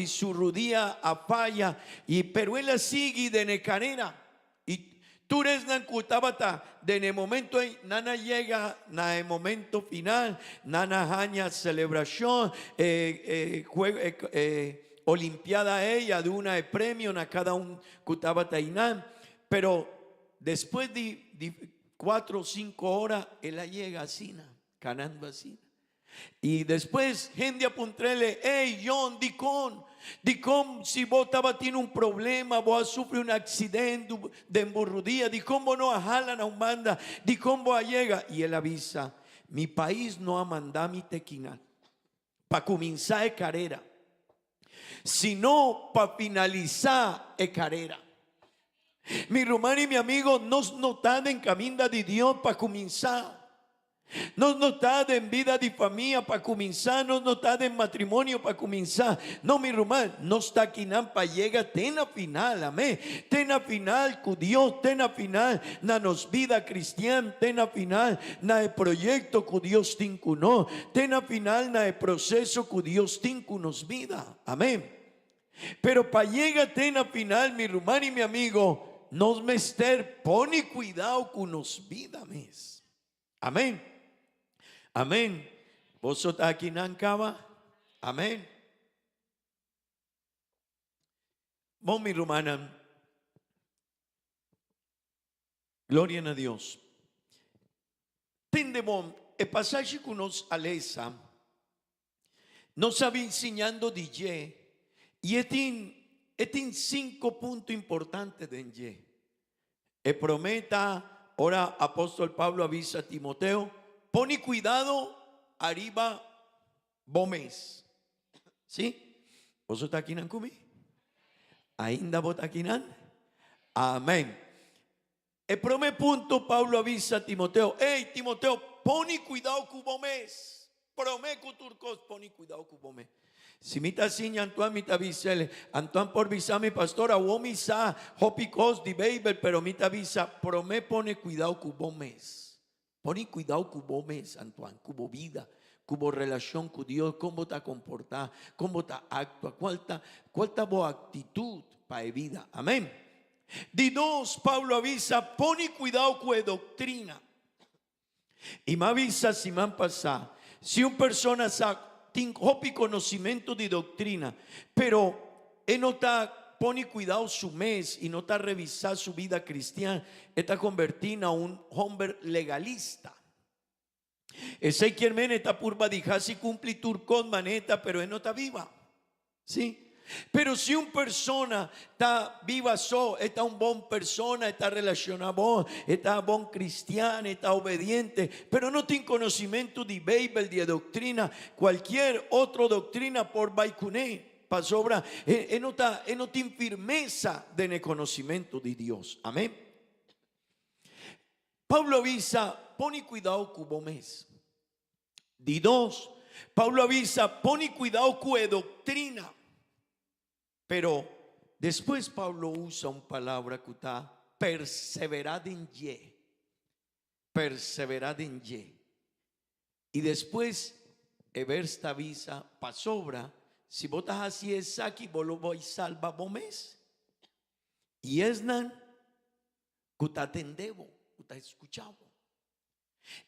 su rodilla a falla pero él sigue de la carrera. Tú eres nan kutabata de en el momento nana llega na el momento final nana haña celebración olimpiada ella de una premio na cada un kutabata inan, pero después de 4 o 5 horas él llega así canando así. Y después gente apuntrele, hey John, Dicom si vos estaba tiene un problema, vos sufre un accidente de emburrudía, Dicom vos no jalan a un banda, Dicom vos llega. Y él avisa, mi país no ha mandado mi tequina para comenzar la carrera, sino para finalizar la carrera. Mi hermano y mi amigo, nos notan en camino de Dios para comenzar. No está en vida de familia para comenzar, no está en matrimonio para comenzar. No, mi hermano, no está aquí para llegar tena final, amén. Tena final con Dios, tena final na nos vida cristiana, tena final na el proyecto con Dios tiene con no, tena final na el proceso con Dios tiene con nos vida, amén. Pero para llegar tena final, mi hermano y mi amigo, nos mester pone cuidado con nos vida, mes. Amén. Amén. ¿Vos sos aquí nancaba? Amén. Vos, mi hermana, gloria a Dios. Tendemos el pasaje que nos aleza, nos había enseñando de y este 5 puntos importantes de el prometa, ahora apóstol Pablo avisa a Timoteo, pone cuidado arriba bomes. ¿Sí? ¿Vos estás aquí en Cumi? ¿Ainda vos aquí en? Amén. El primer punto Pablo avisa a Timoteo, hey Timoteo, pone cuidado con bomes. Prometo turcos, pone cuidado con bomes. Si mi tasinha Antoine mi tavisele, Antoine por visa mi pastora, o misa hopicos di baby, pero mi tavisa, promé pone cuidado con bomes. Poni cuidado cubo mes, Antoine, cubo vida, cubo relación con Dios, cómo te comporta, cómo te actúa, cuál ta boa actitud para vida. Amén. De dos, Pablo avisa, poni cuidado con doctrina. Y me avisa si me han pasado, si una persona tiene conocimiento de doctrina, pero no está pone cuidado su mes y no está revisando su vida cristiana, está convertida a un hombre legalista. Ese quien está purba de si cumple turcón maneta, pero él no está viva. ¿Sí? Pero si una persona está viva, está un buen persona, está relacionado, está buen cristiano, está obediente, pero no tiene conocimiento de Bible, de doctrina, cualquier otra doctrina por baicuné, para sobra, no tiene firmeza de conocimiento de Dios. Amén. Pablo avisa, pone cuidado con mes. De dos, Pablo avisa, pone cuidado con doctrina. Pero después Pablo usa una palabra que está perseverad en ye. Perseverad en ye. Y después, esta avisa, pa sobra, si votas así es aquí, vos lo voy salva mes. Y es nan, que está atendebo, que está escuchado.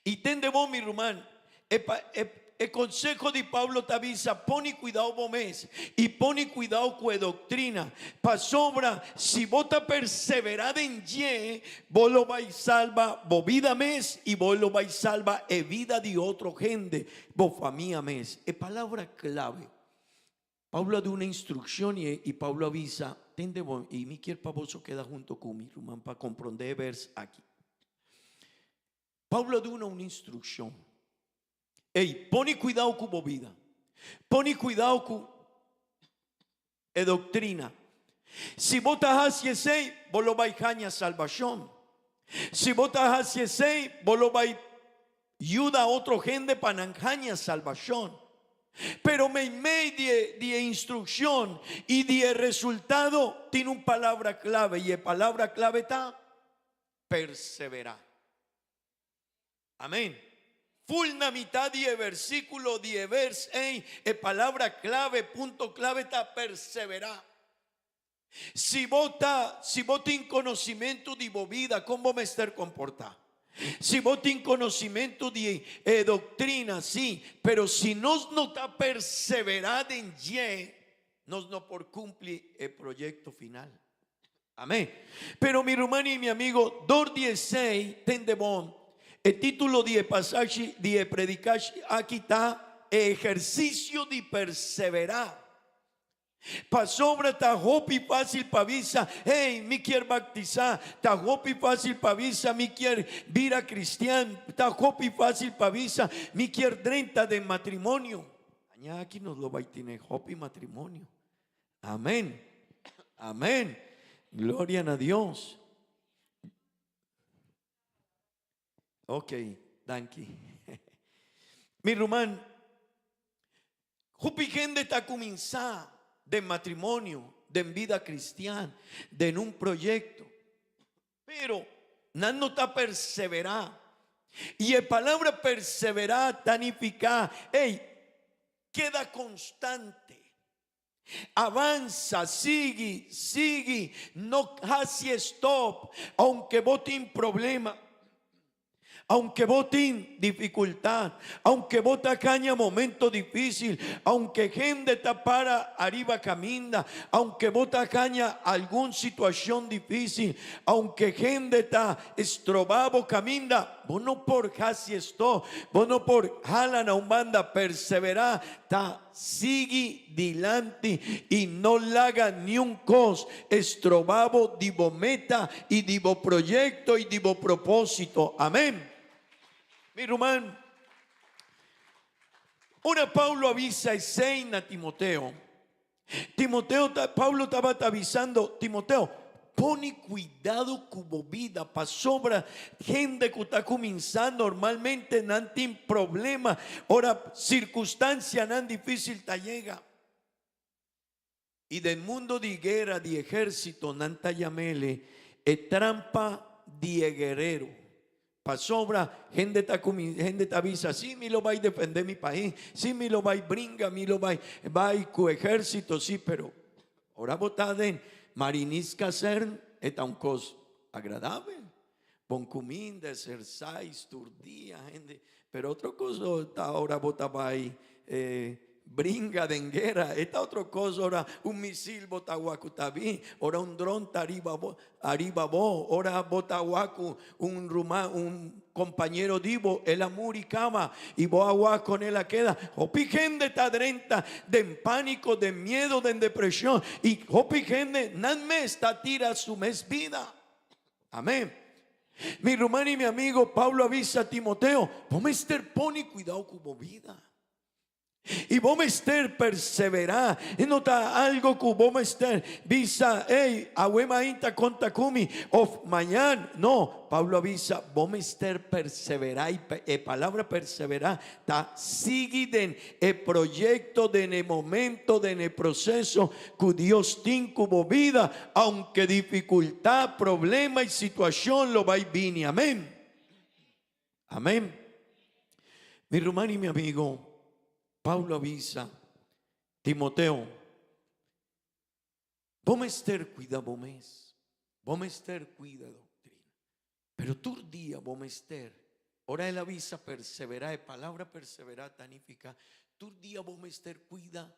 Y tendebo mi rumán, el consejo de Pablo te avisa, pone cuidado vos mes y pone cuidado con doctrina. Pa sobra, si vos te perseverad en ye, vos lo vais salva, vos vida mes y vos lo vais salva e vida de otro gente, vos familia mes. Es palabra clave. Pablo da una instrucción y Pablo avisa, y mi quiere pavoso queda junto con mi rumán para comprender vers aquí. Pablo da una instrucción. Pone cuidado con vos vida. Pone cuidado con doctrina. Si vos estás hacia ese, vos lo vais a salvación. Si vos estás hacia ese, vos lo vais ayuda a otro gente para engañar salvación. Pero me de instrucción y de resultado tiene una palabra clave, y la palabra clave está perseverar. Amén. Full na mitad de versículo, de vers, palabra clave, punto clave está perseverar. Si vos tienes conocimiento de vos vida, ¿cómo me estar comportar? Si vos tienes conocimiento de doctrina, sí, pero si nos no está perseverado en ye, nos no por cumplir el proyecto final. Amén. Pero mi hermano y mi amigo, 2:16 tendemos el título de pasaje de predicar aquí está ejercicio de perseverar. Pa sobra ta hopi fácil pa visa, mi quiere bautizar, ta hopi fácil pa visa, mi quiere vida cristiana, ta hopi fácil pa visa, mi quiere 30 de matrimonio. Añá aquí nos lo va a tener hopi matrimonio. Amén. Amén. Gloria a Dios. Ok, danke. Mi rumán, hopi gente ta comenzar de matrimonio, de vida cristiana, de un proyecto, pero no está perseverar. Y la palabra perseverar significa queda constante, avanza, sigue, no hace stop, aunque vos tenés problema, aunque vos tenés dificultad, aunque vos te caña momento difícil, aunque gente te para arriba camina, aunque vos te caña alguna situación difícil, aunque gente te estrobado camina, vos no por casi esto, vos no por jalan a un banda perseverar, ta sigue delante y no le haga ni un cos estrobado divo meta y divo proyecto y divo propósito. Amén. Mi hermano, ahora Pablo avisa a Timoteo. Pablo estaba avisando, Timoteo, pone cuidado con tu vida, pa sobra gente que está comenzando normalmente no tiene problema, ahora circunstancia no difícil te llega. Y del mundo de guerra, de ejército, no te llamele, trampa de guerrero. pasobra, gente avisa, sí, mi lo va a defender mi país, sí, mi lo va a brinca, mi lo va a cu ejército, sí, pero ahora votaden marinisca ser eta un cos agradable, bon comín de ser sais, turdía, gente, pero otro cosa está ahora votaba ahí, bringa de guerra, esta otra cosa, ahora un misil botahuacutaví, ahora un dron arriba ahora botahuacu, un compañero divo, el amuricama, y boagua con él queda, opigende tadrenta, de pánico, de miedo, de depresión, y opigende, nanme está tira su mes vida. Amén. Mi hermano y mi amigo Pablo avisa a Timoteo, pomester pone cuidado con vida. Y vos mester perseverar. Y nota algo que vos mester visa, hey, ahuema inta conta kumi of mañana. No, Pablo avisa, vos mester perseverar. Y palabra perseverar ta siguen el proyecto de en el momento de en el proceso que Dios tiene como vida, aunque dificultad, problema y situación lo va y viene. Amén. Amén. Mi hermano y mi amigo Pablo avisa, Timoteo, vos mester cuida vos mester cuida doctrina, pero tu día vos mester, ahora él avisa perseverar, palabra perseverar tanifica, tu día vos mester cuida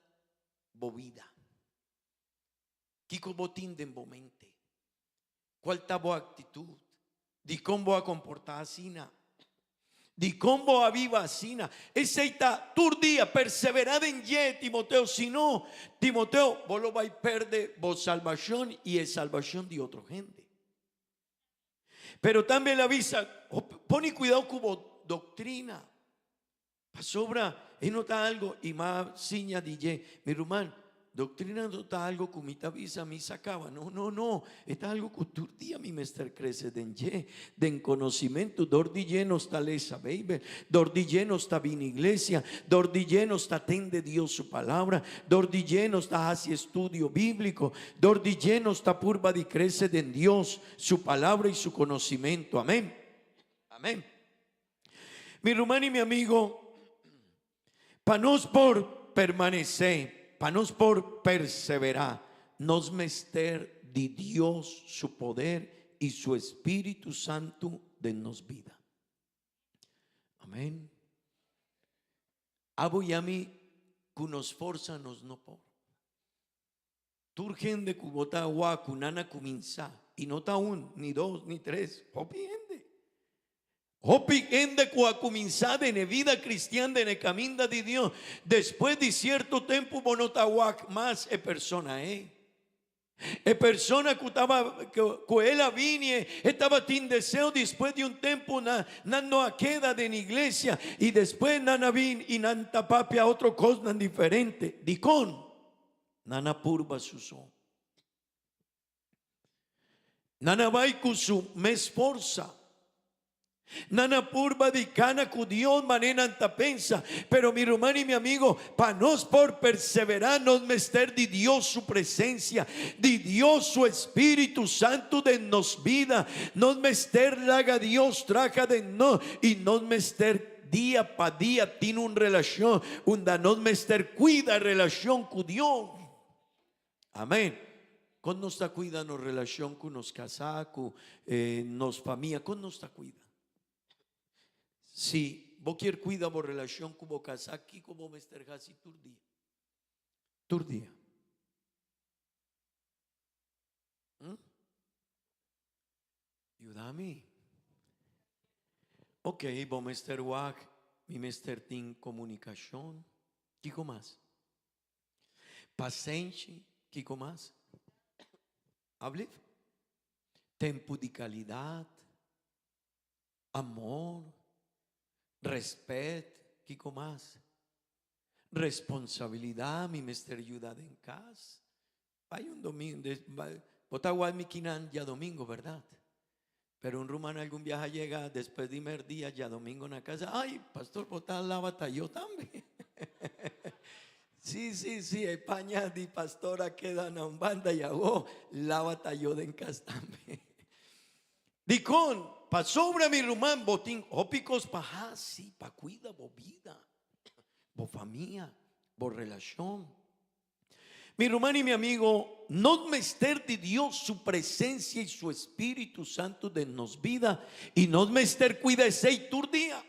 vos vida, Kiko botín de vos mente, cuál está vos actitud, di cómo vos a comportar así. Di combo aviva sina. Ese está tu día perseverad en ye, Timoteo. Si no, Timoteo, vos lo vais a perder vos salvación y es salvación de otra gente. Pero también le avisa, pone cuidado con vos doctrina. Pasobra, y nota algo y más siña DJ. Mi hermano, doctrina no está algo que mi avisa, mi sacaba. No. Está algo que tu día mi mester crece de conocimiento. Dordi lleno está lesa, baby. Dordi lleno está bien iglesia. Dordi lleno está atende Dios su palabra. Dordi lleno está hacia estudio bíblico. Dordi lleno está purba de crece de Dios su palabra y su conocimiento. Amén. Amén. Mi hermano y mi amigo, panos por permanecer. Para nos por perseverar, nos mester de Dios su poder y su Espíritu Santo de nos vida. Amén. Abo y a mí, que nos forza nos no por. Turgen de cubota agua, cunana cuminza, y no ta un, ni dos, ni tres, hopiende. Hopiende cuacuminza de ne vida cristiana de ne camino de Dios. Después de cierto tiempo, bonotawak más e persona, E persona que estaba que él vinie estaba tin deseo después de un tiempo no queda de la iglesia y después nana vin y nanta papia otro cosa diferente dicon nana purba suso nana vai con su mes forza nana purba di cana cu Dios manera anta pensa, pero mi hermano y mi amigo, para nos por perseverar, nos mester de Dios su presencia, de Dios su Espíritu Santo de nos vida, nos mester haga Dios traja de no y nos mester día para día tiene una relación, donde nos mester cuida relación con Dios. Amén. Con nos está cuida nos relación con nos casaco, nos familia, con nos está cuida. Si vos quieres cuidar vos relación con vos casaki, como me estergasi tur día. Ayúdame. Ok, vos mester wag, mi mester tin comunicación, ¿qué más? Paciencia, ¿qué más? Hable. Tempo de calidad, amor. Respeto, ¿qué más? Responsabilidad, mi mester ayuda en casa. Hay un domingo, Botagual mi quinan ya domingo, ¿verdad? Pero un rumano algún viaje llega después de mer día ya domingo en la casa. Ay, pastor, botar la batalla también. Sí, España di pastora queda en un banda y hago la batalla en casa también. Dicón. pa sobra mi rumán botín, ópicos pajasi, pa cuida bo vida, bo familia, bo relación. Mi hermano y mi amigo, no mester de Dios su presencia y su Espíritu Santo de nos vida y no mester cuida ese día.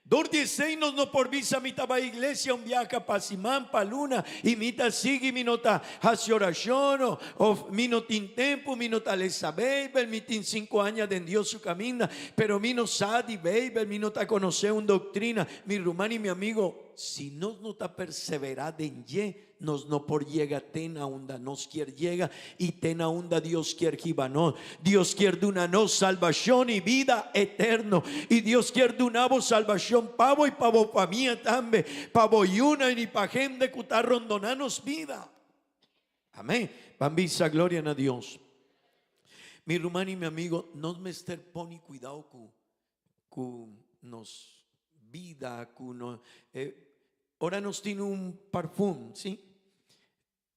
Dor 16 no por visa mita va iglesia un viaja pa Simán pa luna y mita sigue minota hace oración o minotin tempo minota lesa baby mitin 5 años de Dios su camina pero mino sadi baby minota conocer un doctrina mi rumán y mi amigo si no ta perseverad en ye nos no por llega tena onda nos quiere llega y tena onda Dios quiere no Dios quiere de una no salvación y vida eterno y Dios quiere de una voz salvación pavo y pavo pa mía también pavo y una y pa gente que está rondonanos vida amén bambisa gloria a Dios mi hermano y mi amigo nos mester poni cuidado con nos vida con no, ahora nos tiene un perfume ¿sí?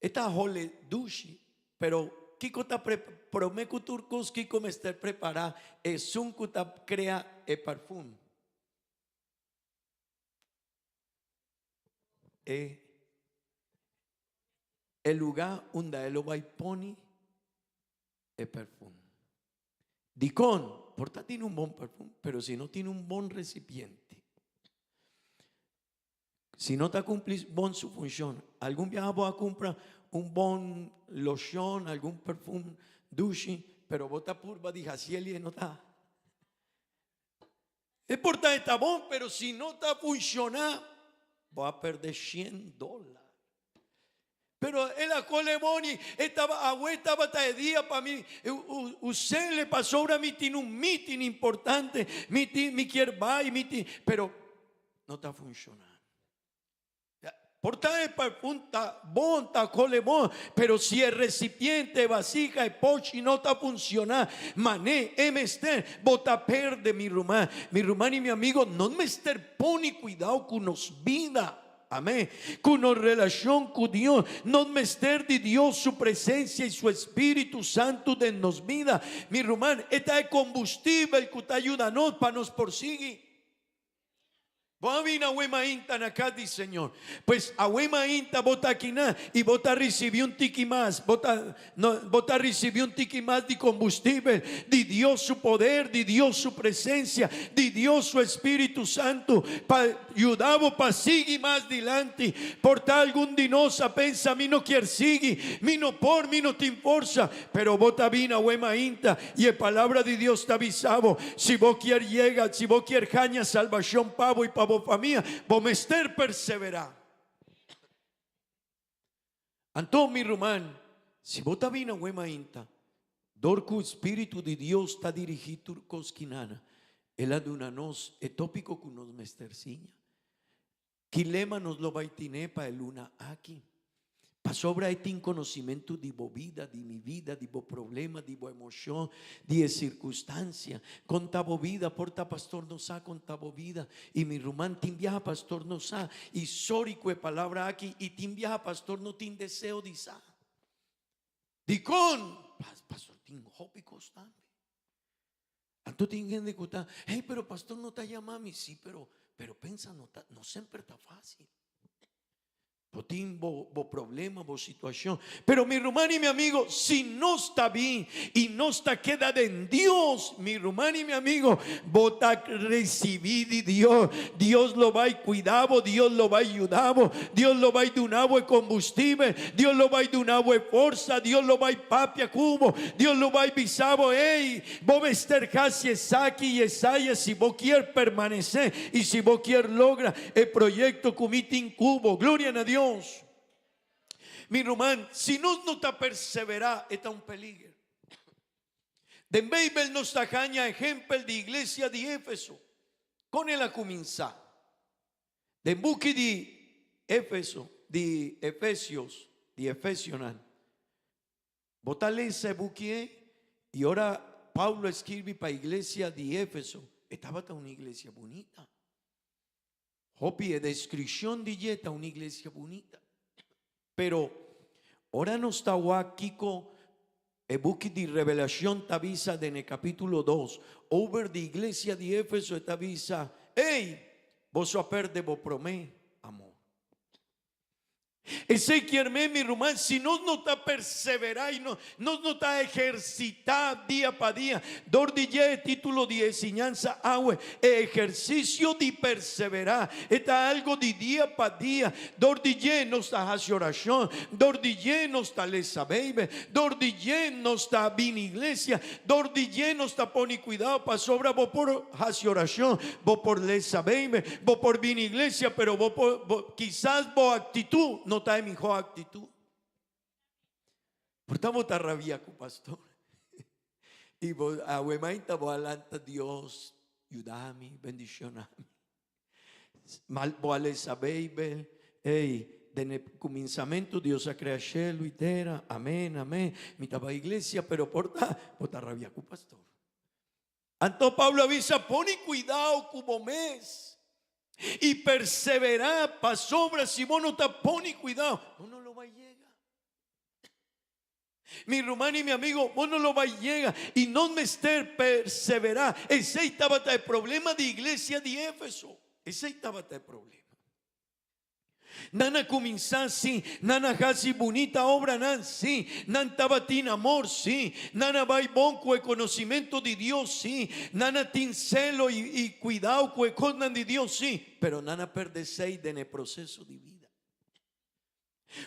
Esta hole dushi, pero Kiko ta promeco turcos Kiko me está prepara es un kuta crea el perfume. El lugar donde él va y pone el perfume. Dicón, porta tiene un buen perfume, pero si no tiene un buen recipiente. Si no te cumplís bon su función, algún día vas a comprar un bon loción, algún perfume douche, pero bota purba de jaciel y no está. Es importante está bon, pero si no está funcionando, va a perder $100. Pero él a colemoni estaba estaba de día para mí. Usted le pasó ahora mí tiene un meeting importante, mi quiere va y meeting, pero no está funcionando. Porta el perfume está bon, está colemón, pero si el recipiente, vasija y pochi no está funcionando, mané, emester, bota perde mi rumán y mi amigo, no me ester pone cuidado con nos vida. Amén. Con una relación con Dios, no mester de Dios su presencia y su Espíritu Santo de nos vida. Mi rumán, esta es combustible que te ayuda para nos perseguir. Vamos a Wema Inta Nakadi, Señor. Pues a Wema Inta bota aquí y bota recibió un tiki más. Bota recibió un tiki más de combustible. De Dios su poder, de Dios su presencia, de Dios su Espíritu Santo. Para ayudar para seguir más adelante. Por tal algún dinosa pensa, mi no quiere seguir, mi no por, mi no te importa. Pero bota vina Wema Inta y la palabra de Dios te avisado. Si vos quieres llegar, si vos quieres caña salvación pavo y pavo familia, vos mester perseverar. Antón mi rumán, si vos ta vina Wema Inta, dorco espíritu de Dios está dirigido cosquinana, el adunanos etópico con nos mesterciña. Quilema nos lo baitine pa el luna aquí. Pa sobra este conocimiento de bo vida, de mi vida, de bo problema, de bo emoción, de circunstancia. Conta bo vida, porta pastor no sa, conta bo vida. Y mi rumán timbia pastor no sa. Y sórico de palabra aquí. Y timbia pastor no tin deseo de sa. Dicón, pastor tin hópicos también. Anto tin gente que está, hey, pero pastor no te llama a mí, sí, pero pensa, no siempre está fácil. Bo problema, bo situación. Pero mi hermano y mi amigo, si no está bien y no está quedada en Dios, mi hermano y mi amigo, vota recibir de Dios. Dios lo va a cuidar, Dios lo va a ayudar, Dios lo va a dar un agua de combustible, Dios lo va a dar un agua de fuerza, Dios lo va a papia cubo, Dios lo va a avisar, hey, vos estar casi Saki y Esaya si vos quieres permanecer y si vos quieres lograr el proyecto Cumitín Cubo. Gloria a Dios. Mi román, si no te persevera, está un peligro. De Bible nos tajaña ejemplo de iglesia de Éfeso, con el comienza. De buque de Éfeso, de Efesios, de Efesionan. Botale ese buque y ahora Pablo escribe para iglesia de Éfeso. Estaba una iglesia bonita. Hopi descripción de ella, una iglesia bonita. Pero ahora no está Kiko E buchi di revelación t'avisa nel capítulo 2, over di iglesia di Éfeso e t'avisa, hey, vos so perdere promé, amor. E sei chiarme mi rumán, si no está perseverar y no está ejercitar día para día, dordille título de enseñanza agua, ejercicio de perseverar, está algo de día para día, dordille no está hacia oración, dordille no está lesa baby, dordille no está bien iglesia, dordille no está poni cuidado para sobra vos por hacia oración, vos por lesa baby, vos por bien iglesia, pero quizás vos actitud no está en mi mejor actitud. Portamos ta rabia con pastor. Y vos aguemaita vos alanta Dios, ayúdame, bendicioname. Mal vos alesa baby, hey, desde comienzamento Dios ha creado cielo y tierra, amén, amén. Mi taba iglesia, pero porta rabia con pastor. Anto Pablo avisa, pone cuidado como mes. Y perseverar para sobra, si vos no te pones cuidado, vos no lo va a llegar. Mi hermano y mi amigo, vos no lo va a llegar. Y no me estés perseverar. Ese estaba el problema de iglesia de Éfeso. Ese estaba el problema. Nana comienza sí, nana hasi bonita obra nan sí, nan tabatin amor sí, nana vai bon con el conocimiento de Dios sí, nana tin celo y cuidado con el condan de Dios sí, pero nana perde seis en el proceso de vida.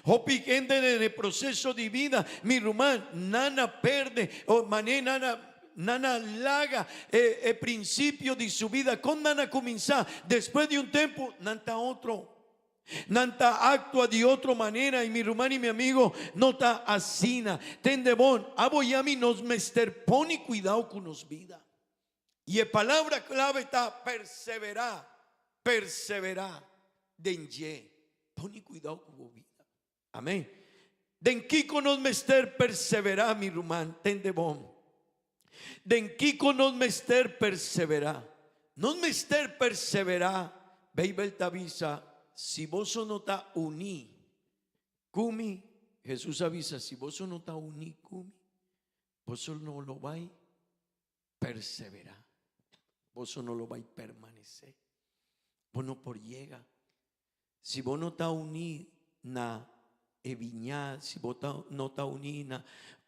Hopi gente en el proceso de vida, mi rumán, nana perde, o mané nana laga el principio de su vida, con nana comienza, después de un tiempo, nanta otro. Nanta actúa de otra manera y mi hermano y mi amigo no está asina. Tende bon, aboyami nos mester pone cuidado con nos vida. Y la palabra clave está perseverar, perseverar, denye, pone cuidado con vos vida. Amén. Den kiko nos mester perseverar mi hermano, tende bon. Den kiko nos mester perseverar, nos mester perseverar, Bible t'avisa. Si vos no está uní, cumi, Jesús avisa, si vos no está uní, cumi, vos no lo vais perseverar, vos no lo vais permanecer, vos no por llega. Si vos no está uní na viña, si vos no está uní na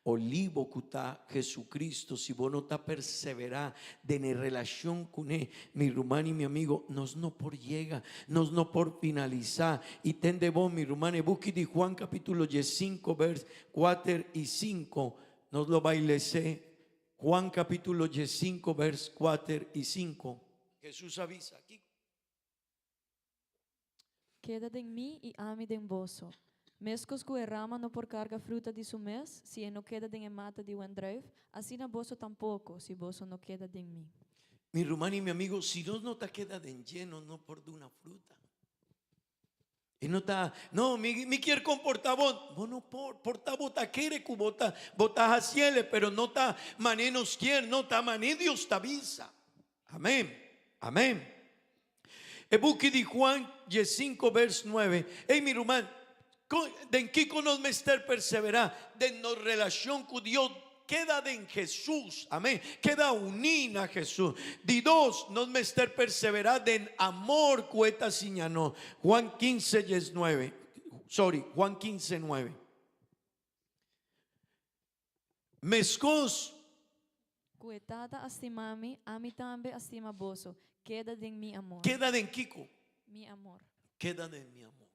olivo que está Jesucristo, si vos no está perseverar en relación con él, mi hermano y mi amigo, nos no por llega, nos no por finalizar. Y tende vos, mi hermano, busque de Juan capítulo 5, vers 4 y 5, nos lo bailese. Juan capítulo 5, vers 4 y 5. Jesús avisa aquí. Quédate en mí y a mí en vosso. Mescos que rama no por carga fruta de su mes, si no queda de mata de un drive, así na boso tampoco, si boso no queda de mí. Mi hermano y mi amigo, si no te queda de lleno, no por de una fruta. Y no está, no, me quiere comportar vos no porta bota quiere que botas a cielo, pero no está mané nos quiere, no está mané Dios te avisa. Amén, amén. El buque de Juan 5, vers 9. Hey, mi hermano, de que nos mester perseverar, de nos relación con Dios, queda en Jesús, amén, queda unida a Jesús. De dos, nos mester perseverar en amor cueta siñano. Juan 15, 9. Juan 15, 9. Mescos. Cuetada estimami, a mí también estima boso. Queda en mi amor. Queda en Kiko. Mi amor. Queda en mi amor.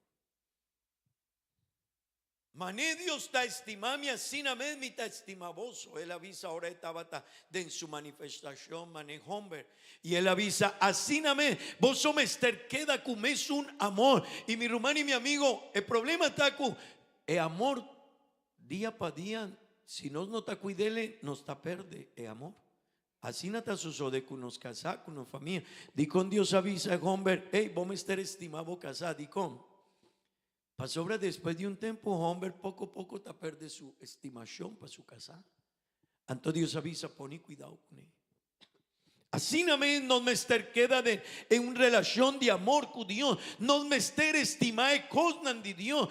Mané Dios ta estimami así na me mi ta estimaboso. Él avisa ahora estaba en su manifestación mané hombre. Y él avisa así na me vos mester queda como es un amor. Y mi hermano y mi amigo, el problema está con el amor día para día. Si no está cuidele, nos está perde el amor. Así no está sucede con nos casar con nos familia. Di con Dios avisa hombre, hey, vos mester estimado casar, di con. Pasó después de un tiempo, hombre poco a poco te pierde su estimación para su casa. Entonces Dios avisa, pone cuidado con él. Assim amém, nós mester queda em uma relação de amor com Deus, nós mester estimar e coisas de Deus,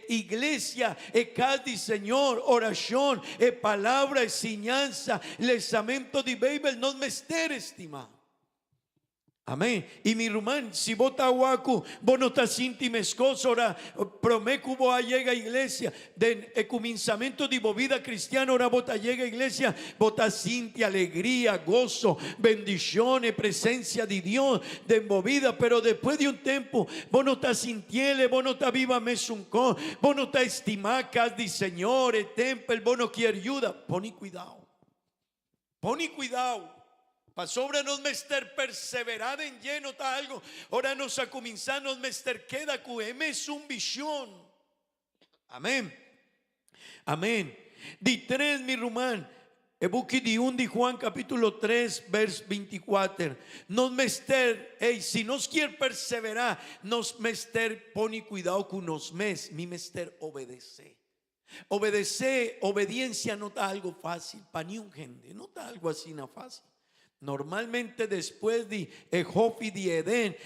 igreja, casa de Senhor, oração, palavra, ensinança, lesamento de Bíblia, nós mester estimar. Amém. E meu irmão, se você está guaco, você não está sentindo escoso, ora, prometo que você chega à igreja, de começamento de vida cristiana, ora, você chega à igreja, você sente alegria, gozo, bendições, presença de Deus, de envolvida, pero depois de tempo, você não está sentindo, você não está viva mesmo com, você não está estimando casa de Senhor, templo, você não quer ajuda, põe cuidado. Põe cuidado. Pastor, ora nos mester perseverar en lleno está algo. Ora nos a comenzar nos mester queda cu es un visión. Amén. Amén. Di 3 mi rumán. E buki di 1 de Juan capítulo 3 vers 24. Nos mester, si nos quiere perseverar, nos mester pone cuidado con nos mi mester obedece. Obedecer, obediencia no está algo fácil para ni un gente, no está algo así na fácil. Normalmente después de Jofi de Edén,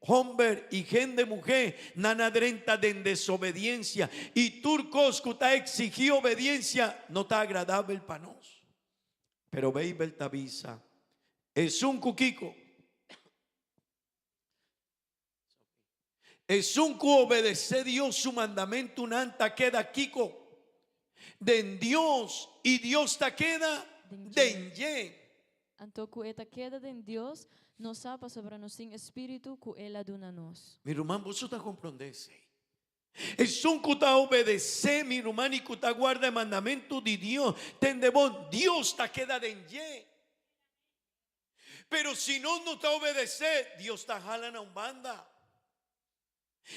hombre y gente mujer, nanadrenta de desobediencia y turcos que te exigió obediencia, no está agradable para nos. Pero Beibel te avisa, es un cuquico. Es un que obedece Dios su mandamento, un anta queda kiko. De Dios y Dios te queda denye. Anto ku eta queda de Deus, nos sapa sobre nos sin espírito ku ela duna nos. Mi irmão, você está compreendendo? Es un que está obedece, mi irmão, y que está guarda el mandamento de Dios. Tende bom, Dios te queda denye. Pero si no está obedecer, Dios te jala na umbanda.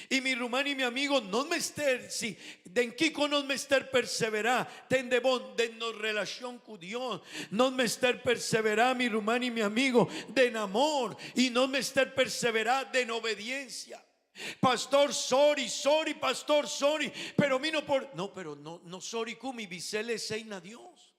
Y mi hermano y mi amigo, no mester, si den Kiko no mester perseverar, ten de bon, de no relación con Dios, no mester perseverar, mi hermano y mi amigo, de amor, y no mester perseverar de obediencia. Pastor, sorry, pastor, sorry, pero mí no por, no, pero no sorry, kumi, bisele seina Dios.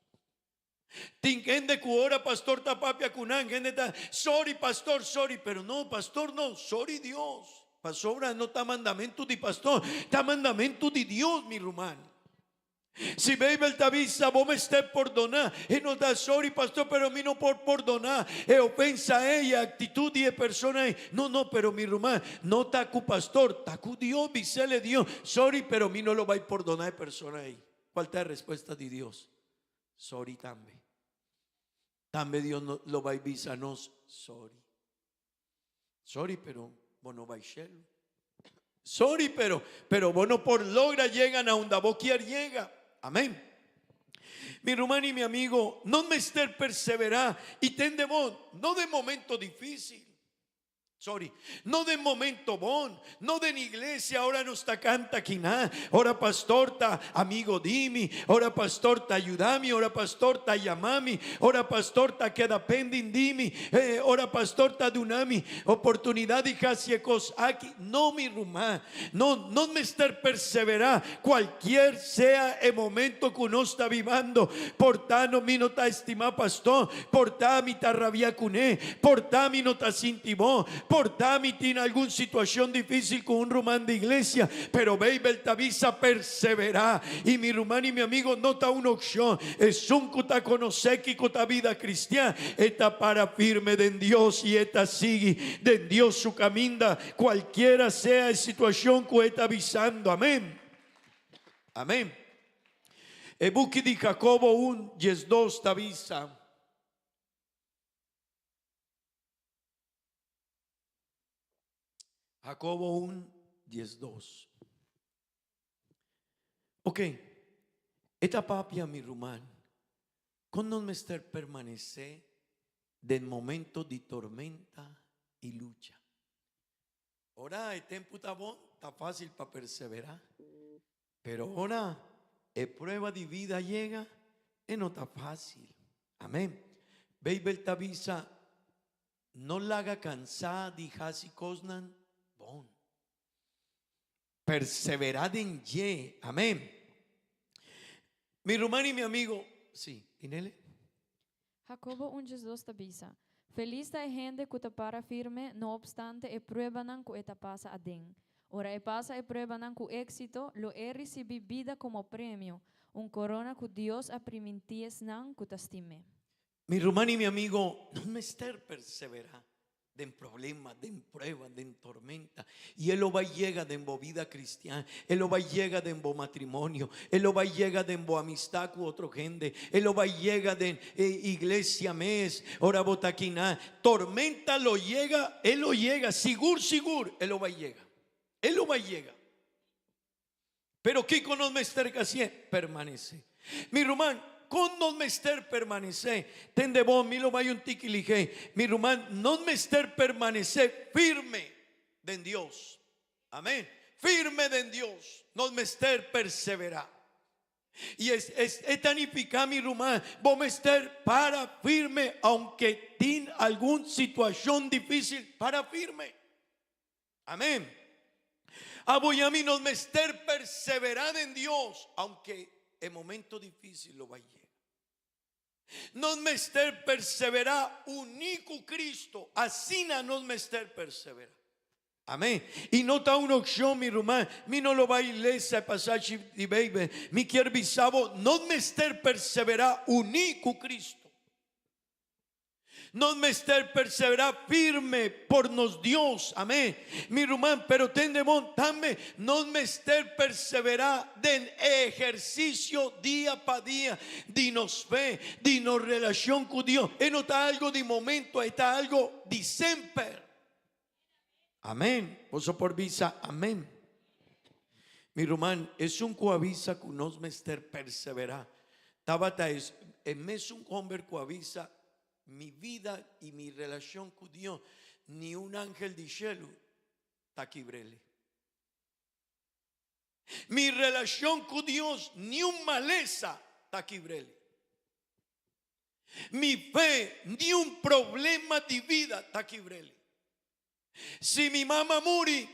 Tinkende ku ora pastor tapapia kunan, gente ta, sorry, pastor, sorry, pero no, pastor, no, sorry Dios. Pastor, no está mandamento de pastor, está mandamento de Dios, mi hermano. Si Bíblia te avisa, vos me estés perdonar, y no está sorry, pastor, pero a mí no por perdonar, ofensa a ella, actitud de persona, no, pero mi hermano, no está con pastor, está con Dios, bisele Dios, sorry, pero a mí no lo va a perdonar persona ahí. ¿Cuál es la respuesta de Dios? Sorry también. También Dios no, lo va a avisarnos, sorry, pero vos no vais a sorry, pero vos no por logra llegan a donde vos quieres llega. Amén. Mi hermano y mi amigo, no me estés perseverar y ten de vos, no de momento difícil. No de momento bon, no de iglesia, ahora no está canta aquí nada, ahora pastor ta amigo dimi, ahora pastor ta ayudami, ahora pastor ta llamami, ahora pastor ta queda pending dimi, ahora pastor ta dunami, oportunidad y casi cos aquí, no mi rumá, no me estar perseverar, cualquier sea el momento que uno está vivando, por tanto mi no ta estima pastor, por tanto mi ta rabia cuné, por tanto mi no ta sintibó, por Tami tiene alguna situación difícil con un rumán de iglesia, pero Bíblia te avisa perseverar. Y mi rumán y mi amigo, no está una opción, es un que te conoce que con ta vida cristiana, está para firme de Dios y está sigue de Dios su camino, cualquiera sea la situación que está avisando. Amén. Amén. El buque de Jacobo 1, 12 te avisa. Jacobo 1, 12. Ok, esta papia mi rumán, cuando me estar permanecer del momento de tormenta y lucha. Ahora el tiempo está bueno, está fácil para perseverar, pero ahora el prueba de vida llega y no está fácil. Amén. Bíblia te avisa, no la haga cansada de hasi cosnan. Perseverad en ye. Amén. Mi hermano y mi amigo, sí, Inele. Jacobo 1:12 te avisa, Feliz da gente que te para firme, no obstante, e prueba nan que eta pasa adén. Ora e pasa e prueba nan cu éxito, lo e recibida como premio, un corona que Dios ha priminties nan que te estime. Mi hermano y mi amigo, no me esté perseverar de problemas, de pruebas, de tormenta. Y él lo va y llega de vida cristiana. Él lo va y llega de matrimonio. Él lo va y llega de amistad con otro gente. Él lo va y llega de iglesia mes. Ora botaquina. Tormenta lo llega. Él lo llega. Sigur. Él lo va y llega. Él lo va y llega. Pero ¿qué con los mester que permanece? Mi hermano, con non mester permanece, tende bon, mi lo vai un tiquilige, mi rumán, non mester permanece firme de Dios, amén, firme de Dios, non mester persevera. Y es tanificar mi rumán, vos mester para firme, aunque tin alguna situación difícil, para firme, amén. Aboyami nos mester perseverar en Dios, aunque en momento difícil lo va a llegar. Nos mester perseverar único Cristo, así nos mester perseverar. Amén. Y nota una opción, mi rumán, mi no lo va a iglesia pasar di baby, mi quier bisabo, nos mester perseverar único Cristo. Nos mester perseverar firme por nos Dios, amén. Mi rumán, pero tendemos también nos mester perseverar den ejercicio día para día, dinos fe, dinos relación con Dios. Y no está algo de momento, está algo de siempre. Amén. Posso por visa, amén. Mi rumán, es un coavisa que nos mester perseverar. Tabata es un hombre coavisa. Mi vida y mi relación con Dios, ni un ángel de cielo taquibrele. Mi relación con Dios, ni un maleza taquibrele. Mi fe, ni un problema de vida taquibrele. Si mi mamá muri,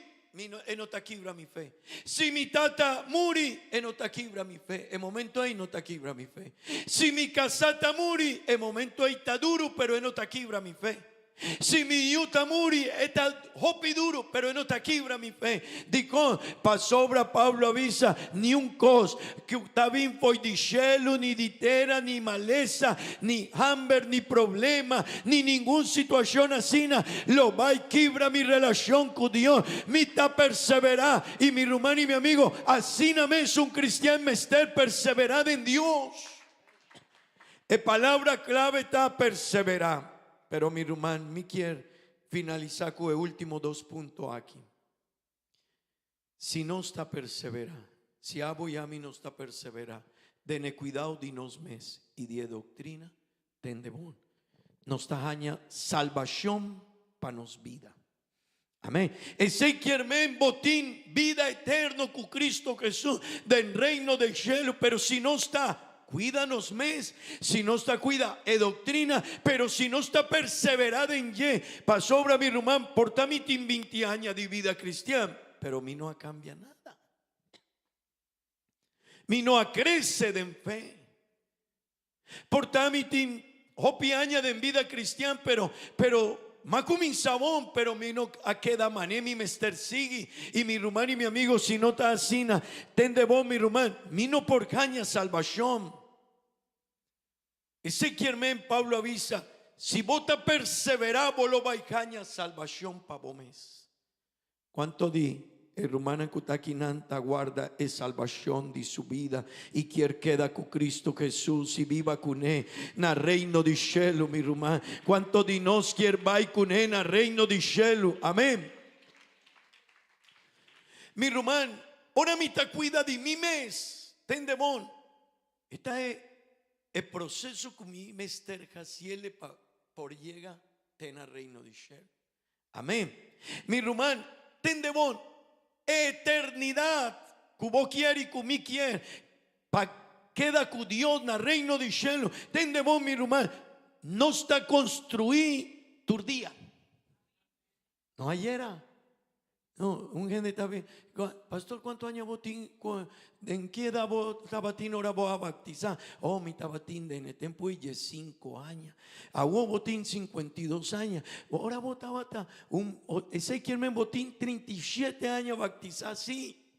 no taquibra mi fe. Si mi tata muri, no taquibra mi fe. En momento ahí no taquibra mi fe. Si mi casata muri, en momento ahí está duro, pero no taquibra mi fe. Si mi yuta muri, está hopi duro, pero no taquibra mi fe. Dico, pasobra Pablo avisa, ni un cos que tabin foi di cielo, ni di terra, ni maleza, ni hambre, ni problema, ni ninguna situación así. Lo va y quibra mi relación con Dios. Mi ta perseverar. Y mi rumano y mi amigo, así me es un cristiano mester perseverar en Dios. La palabra clave está perseverar. Pero mi hermano, me quiero finalizar con los últimos 2 puntos aquí. Si no está persevera, si abo y a mí no está persevera, de cuidado de nos mes y de doctrina, tende bon. Nos tajaña salvación para nos vida. Amén. Ese quiermen botín, vida eterno con Cristo Jesús, del reino del cielo, pero si no está, cuídanos mes, si no está cuida doctrina, pero si no está perseverada en ye, pasobra mi rumán, porta mi tin 20 años de vida cristiana, pero mi no cambia nada. Mi no crece en fe. Porta mi tin hopi años de vida cristiana, pero ma comienzabón, pero mi no queda mané mi mester sigue. Y mi rumán y mi amigo, si no está así, tende bon mi rumán, mi no por caña salvación. Ese quiermen Pablo avisa, si vota perseverar, vos lo vais caña salvación para vos mes. ¿Cuánto di? El rumana cutaquinanta guarda es salvación de su vida y quiere queda con Cristo Jesús y viva con él na reino de cielo, mi rumán. ¿Cuánto di nos quiere vai con él na reino de cielo? Amén. Mi rumán, ahora mi ta cuida de mi mes. Tendemón. Esta es el proceso que mi mester Jaciele por llega tena reino de cielo. Amén. Mi rumán, tendemón. Eternidad, cubo quiere y cumi quiere, queda con Dios na reino de cielo. Tende bon mi rumán, no está construí tu día. No ayer, No, un gente está bien. Pastor, ¿cuántos años vos en qué edad vos tabatín ahora vos a bautizar? Oh, mi tabatín de en el tiempo y 5 años. A vos botín 52 años. Ahora vos tabata ese quien me botín 37 años a bautizar, sí.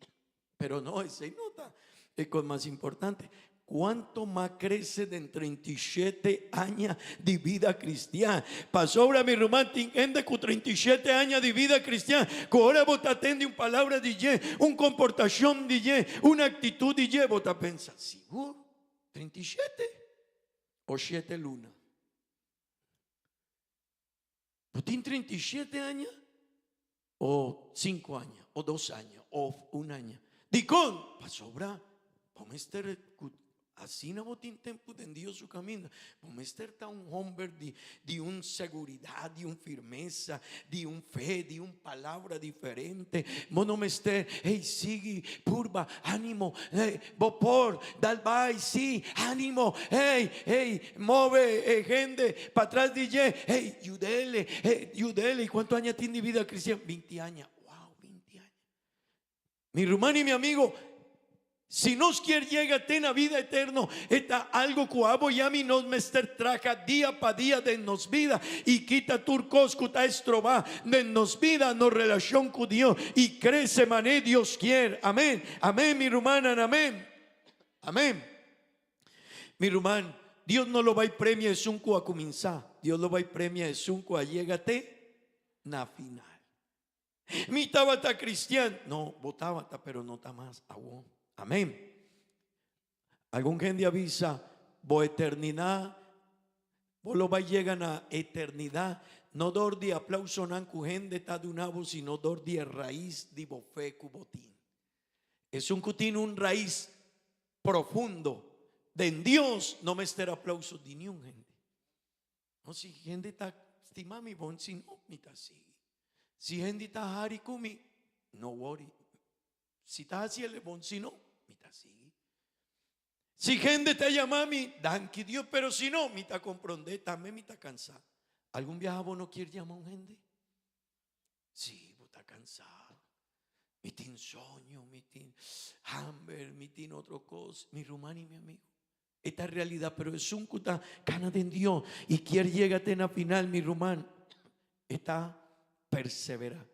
Pero no, ese nota. Es cosa más importante. ¿Cuánto más crece de en 37 años de vida cristiana? Pasó ahora mi romántico gente con 37 años de vida cristiana. Que ahora vos atende una palabra de un comportación de una actitud de vos te pensas, ¿seguro? ¿37? ¿O 7 lunas? ¿Vos tienes 37 años? ¿O 5 años? ¿O 2 años? ¿O 1 año? Dicón, pasó ahora. Vamos a estar así no botín tiempo de Dios su camino. Vamos a estar un hombre de una seguridad, de una firmeza, de una fe, de una palabra diferente. Mono me esté, hey, sigue, purba, ánimo, hey, vopor, dal vai, sí, ánimo, hey, move, gente, para atrás DJ, hey, yudele, ¿Y cuántos años tiene de vida cristiana? 20 años, wow, 20 años. Mi hermano y mi amigo, si nos quiere llegar a tener vida eterna, está algo que abo y a mí nos mester traja día para día de nos vida y quita turcos que está estroba de nos vida, nos relación con Dios y crece mané Dios quiere. Amén, amén, mi hermana, amén, amén. Mi hermano, Dios no lo va a premiar es un a comenzar, Dios lo va a premiar es un a llegate na final. Mi tabata cristiano, no, votaba, pero no está más agua. Amén. Algún gente avisa, vos eternidad, vos lo vais a llegar a eternidad. No dor de aplauso nan cu gente está de una voz, sino dor de raíz de bofe cubotín. Es un cutín, un raíz profundo. De en Dios no me esté aplauso de ni un gente. No, si gente está estimando mi bon, si no, mi ta sigue. Si gente está hari kumi, no worry. Si está haciendo el bon, si no, mi ta sigue. Si gente te llama a mí, danke Dios, pero si no, mi ta comprende, también mi ta cansado. ¿Algún viajero no quiere llamar a un gente? Sí, vos está cansado. Mi tin sueño, mi tin hambre, mi tin otro cosa, mi rumano y mi amigo. Esta es realidad, pero es un cuta cana de Dios y quiere llegar a la final, mi rumano. Está persevera.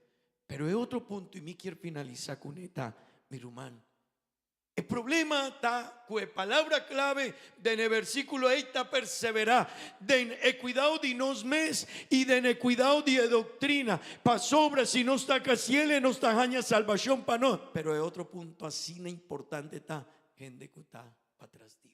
Pero es otro punto y me quiero finalizar con esta, mi rumano. El problema está con la palabra clave del versículo ahí está perseverar. De cuidado de nos mes y de cuidado de doctrina. Pa sobra si no está casiele, no está haña salvación pa no. Pero es otro punto así no importante está gente que está para atrás de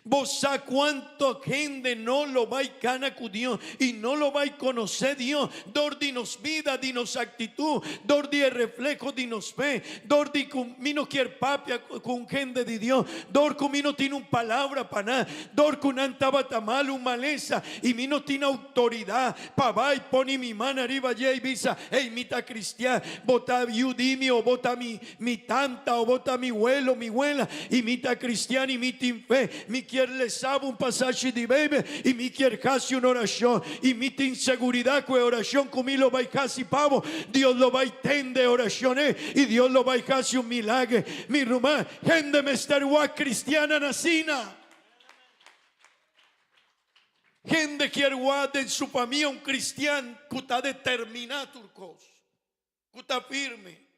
vos sabés cuánto gente no lo va a cana con Dios y no lo va a conocer Dios. Dor dinos vida, dinos actitud, dor di reflejo, dinos fe, dor di mi no quiere papia con gente de Dios, dor con mi no tiene un palabra para nada, dor con antaba tamal un maleza y mi no tiene autoridad pa va y pone mi mano arriba y visa, hey mita cristiana, bota yudimi o bota mi tanta o bota mi abuelo, mi abuela y mita cristiana y mi tin fe. Mi quiere le sabe un pasaje de bebé y mi quiere casi una oración y mi inseguridad con oración conmigo lo va a casi pavo. Dios lo va a tender oraciones y Dios lo va a casi un milagro. Mi rumá, gente me está cristiana nacina. Gente quiere guardar en su familia un cristiano que está determinado turcos, que está firme.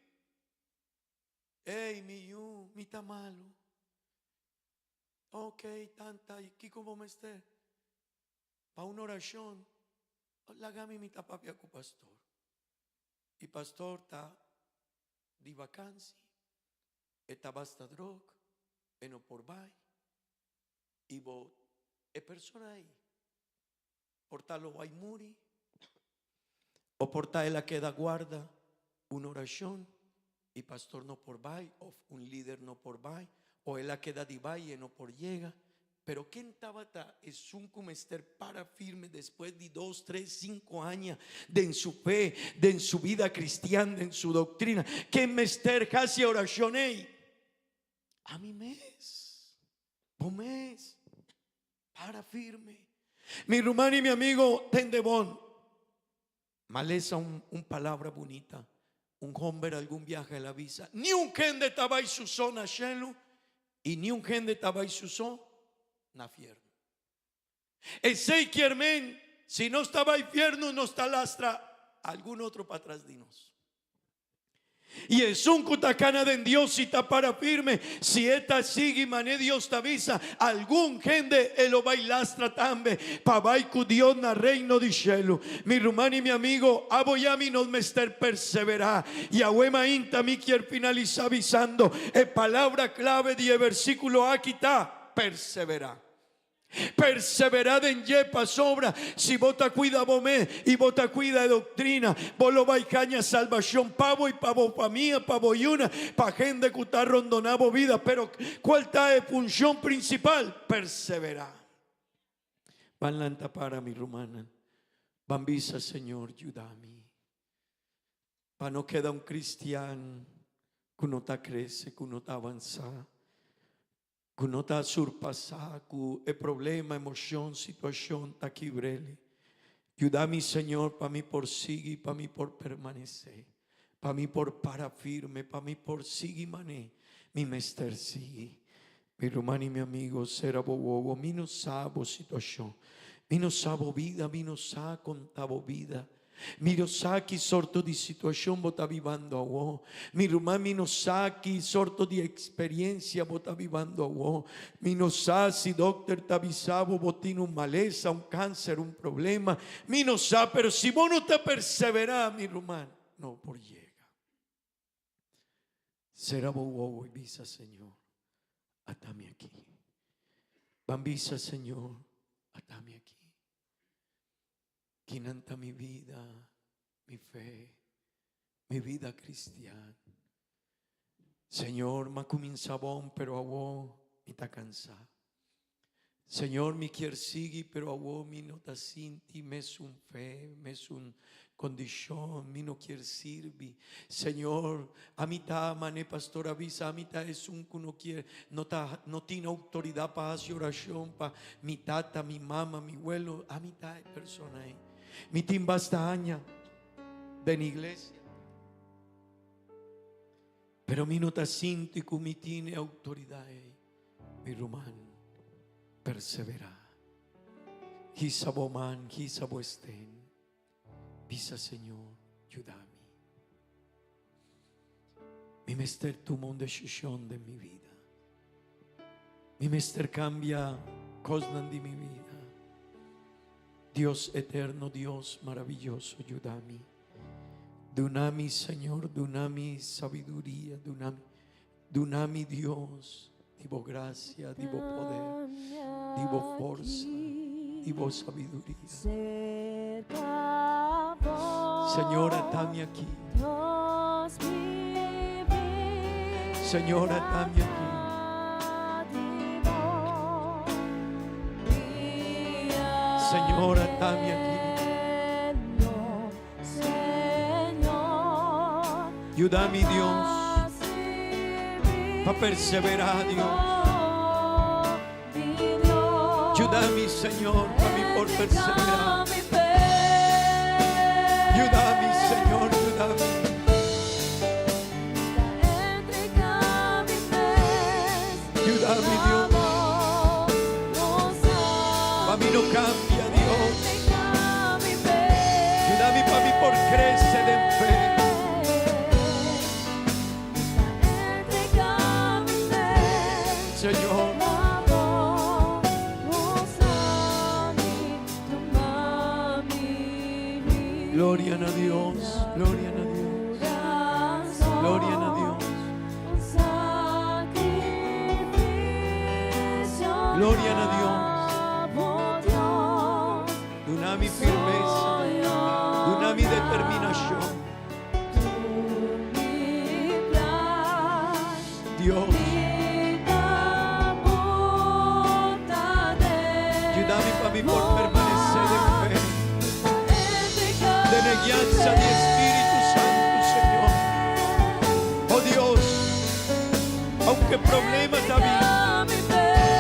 Ey, mi está malo. Ok, tanta, y aquí como me esté, para una oración, la gami mi tapapia con pastor. Y pastor está de vacancia, está basta drog, no por bay, y vos, es persona ahí, portalo hay muri, o porta la queda guarda, una oración, y pastor no por bay, o un líder no por bay. O él la queda de valle no por llega. Pero quien tabata es un comester para firme después de 2, 3, 5 años de en su fe, de en su vida cristiana, en su doctrina. Quien mester casi oración a mi mes, mes para firme. Mi hermano y mi amigo Tendebón, Maleza un palabra bonita. Un hombre algún viaje la visa. Ni un gente estaba y susó na cielo y ni un gente estaba y susó na fierno. E sei quiermen, si no estaba infierno, no está lastra algún otro para atrás de nos. Y es un cutacana de Dios y ta para firme. Si esta sigue mané Dios te avisa, algún gente lo bailastra tambe. Pa baiku Dios na reino di cielo. Mi rumani mi amigo, aboyami nos mester persevera. Y ahuema inta mi quier finaliza avisando. Palabra clave de versículo aquí está, persevera. Perseverad en yepa sobra. Si vota cuida bomé y vota cuida de doctrina, vos va y caña salvación, pavo y pavo pa mía, pavo y una, pa gente que está rondonado vida. Pero ¿cuál está de función principal? Perseverar. Van lanta para mi rumana. Bambisa Señor, ayúdame. Pa no queda un cristiano que no ta crece, que no ta avanza, que no está surpasado, el problema, emoción, situación, está quibrele. Ayúdame, Señor, para mí por seguir, para mí por permanecer, para mí por para firme, para mí por seguir mané, mi mester sigue. Mi hermano y mi amigo, será bobo, mi no sabo situación, mi no sabo vida, mi no sa contabo vida. Mi no sa che sorto di situazione vota vivando a uo. Mi rumami no sa che sorto di esperienza vota vivando a uo. Mi no sa si doctor te avisavo botino un maleza, un cáncer, un problema. Mi no sa, pero si vos no te perseverás, mi rumano, no por llega. Será bobo y visa, Señor, atame aquí. Bambisa, Señor, atame aquí. Quinanta mi vida, mi fe, mi vida cristiana. Señor, ma comienzabón, pero a vos mi ta cansado. Señor, mi quier sigui, pero a vos mi no ta sinti, me es un fe, me es un condición, mi no quier sirvi. Señor, a mitad mané pastor avisa, a mitad es un que no quiere, no tiene autoridad para hacer oración, para mi tata, mi mamá, mi abuelo, a mitad de persona ahí. Mi timba esta aña de la iglesia, pero mi no ta sinti que mi tiene autoridad ahí. Mi román, persevera. Hisabo man, hisabo estén. Visa, Señor, ayúdame. Mi mester tuvo una decisión de mi vida. Mi mester cambia cosas de mi vida. Dios eterno, Dios maravilloso, ayúdame. Dunami, Señor, dunami sabiduría, dunami Dios. Divo gracia, divo poder, divo fuerza, divo sabiduría. Señora, dame aquí. Señora, dame aquí. Señora, dame aquí. Ayúdame, Dios, a perseverar, Dios. Ayúdame, Señor, a mí por perseverar. Ayúdame, Señor, ayúdame. Ayúdame, Dios. Para mí no cambia, Dios. Ayúdame para mí por crecer en fe. Señor. Gloria a Dios, gloria a Dios, gloria a Dios, gloria a Dios. Dunami firmeza, dunami determinación. Dios, ayúdame para mí por permanecer en fe. De la guianza de Espíritu Santo, Señor. Oh Dios, aunque problema está bien,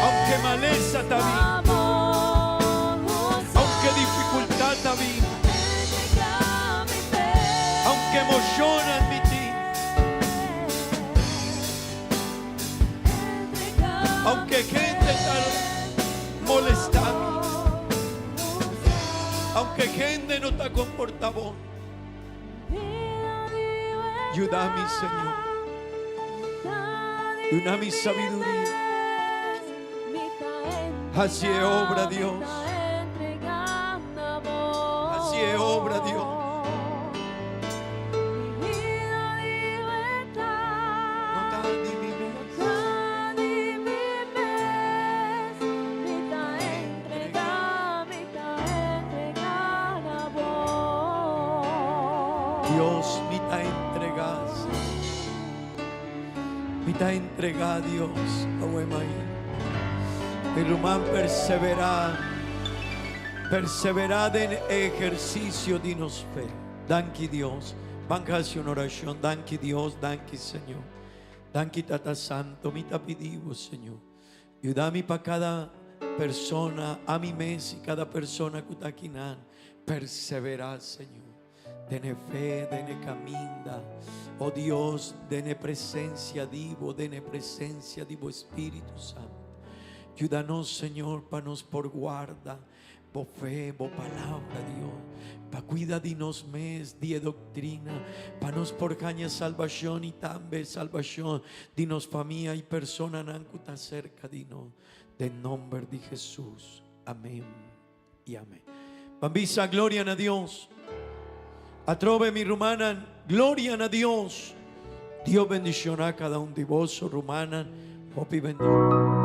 aunque maleza está bien, aunque dificultad está bien, con portavoz. Ayúdame, Señor. Ayúdame, sabiduría. Así es obra, Dios. Así es obra, Dios. Dios, mitad entregada. Mitad entregada, Dios. El humano perseverar en ejercicio de nos fe. Danke Dios. Banca hacia una oración. Danke Dios. Danke Señor. Danke Tata Santo. Mi te pedimos, Señor. Ayúdame para cada persona, a mi mes y cada persona que está aquí. Perseverar, Señor. Dene fe, dene caminda. Oh Dios, dene presencia divo, dene presencia divo Espíritu Santo. Ayúdanos, Señor, para nos por guarda, por fe, por palabra, Dios. Para cuida de nos mes, de doctrina, para nos por caña salvación y también salvación de nos familia y persona nancuta cerca de nos. De nombre de Jesús. Amén y amén. Bambisa, gloria a Dios. Atrove mi rumana, gloria a Dios. Dios bendicionará a cada uno de vos, rumana. Hopi bendición.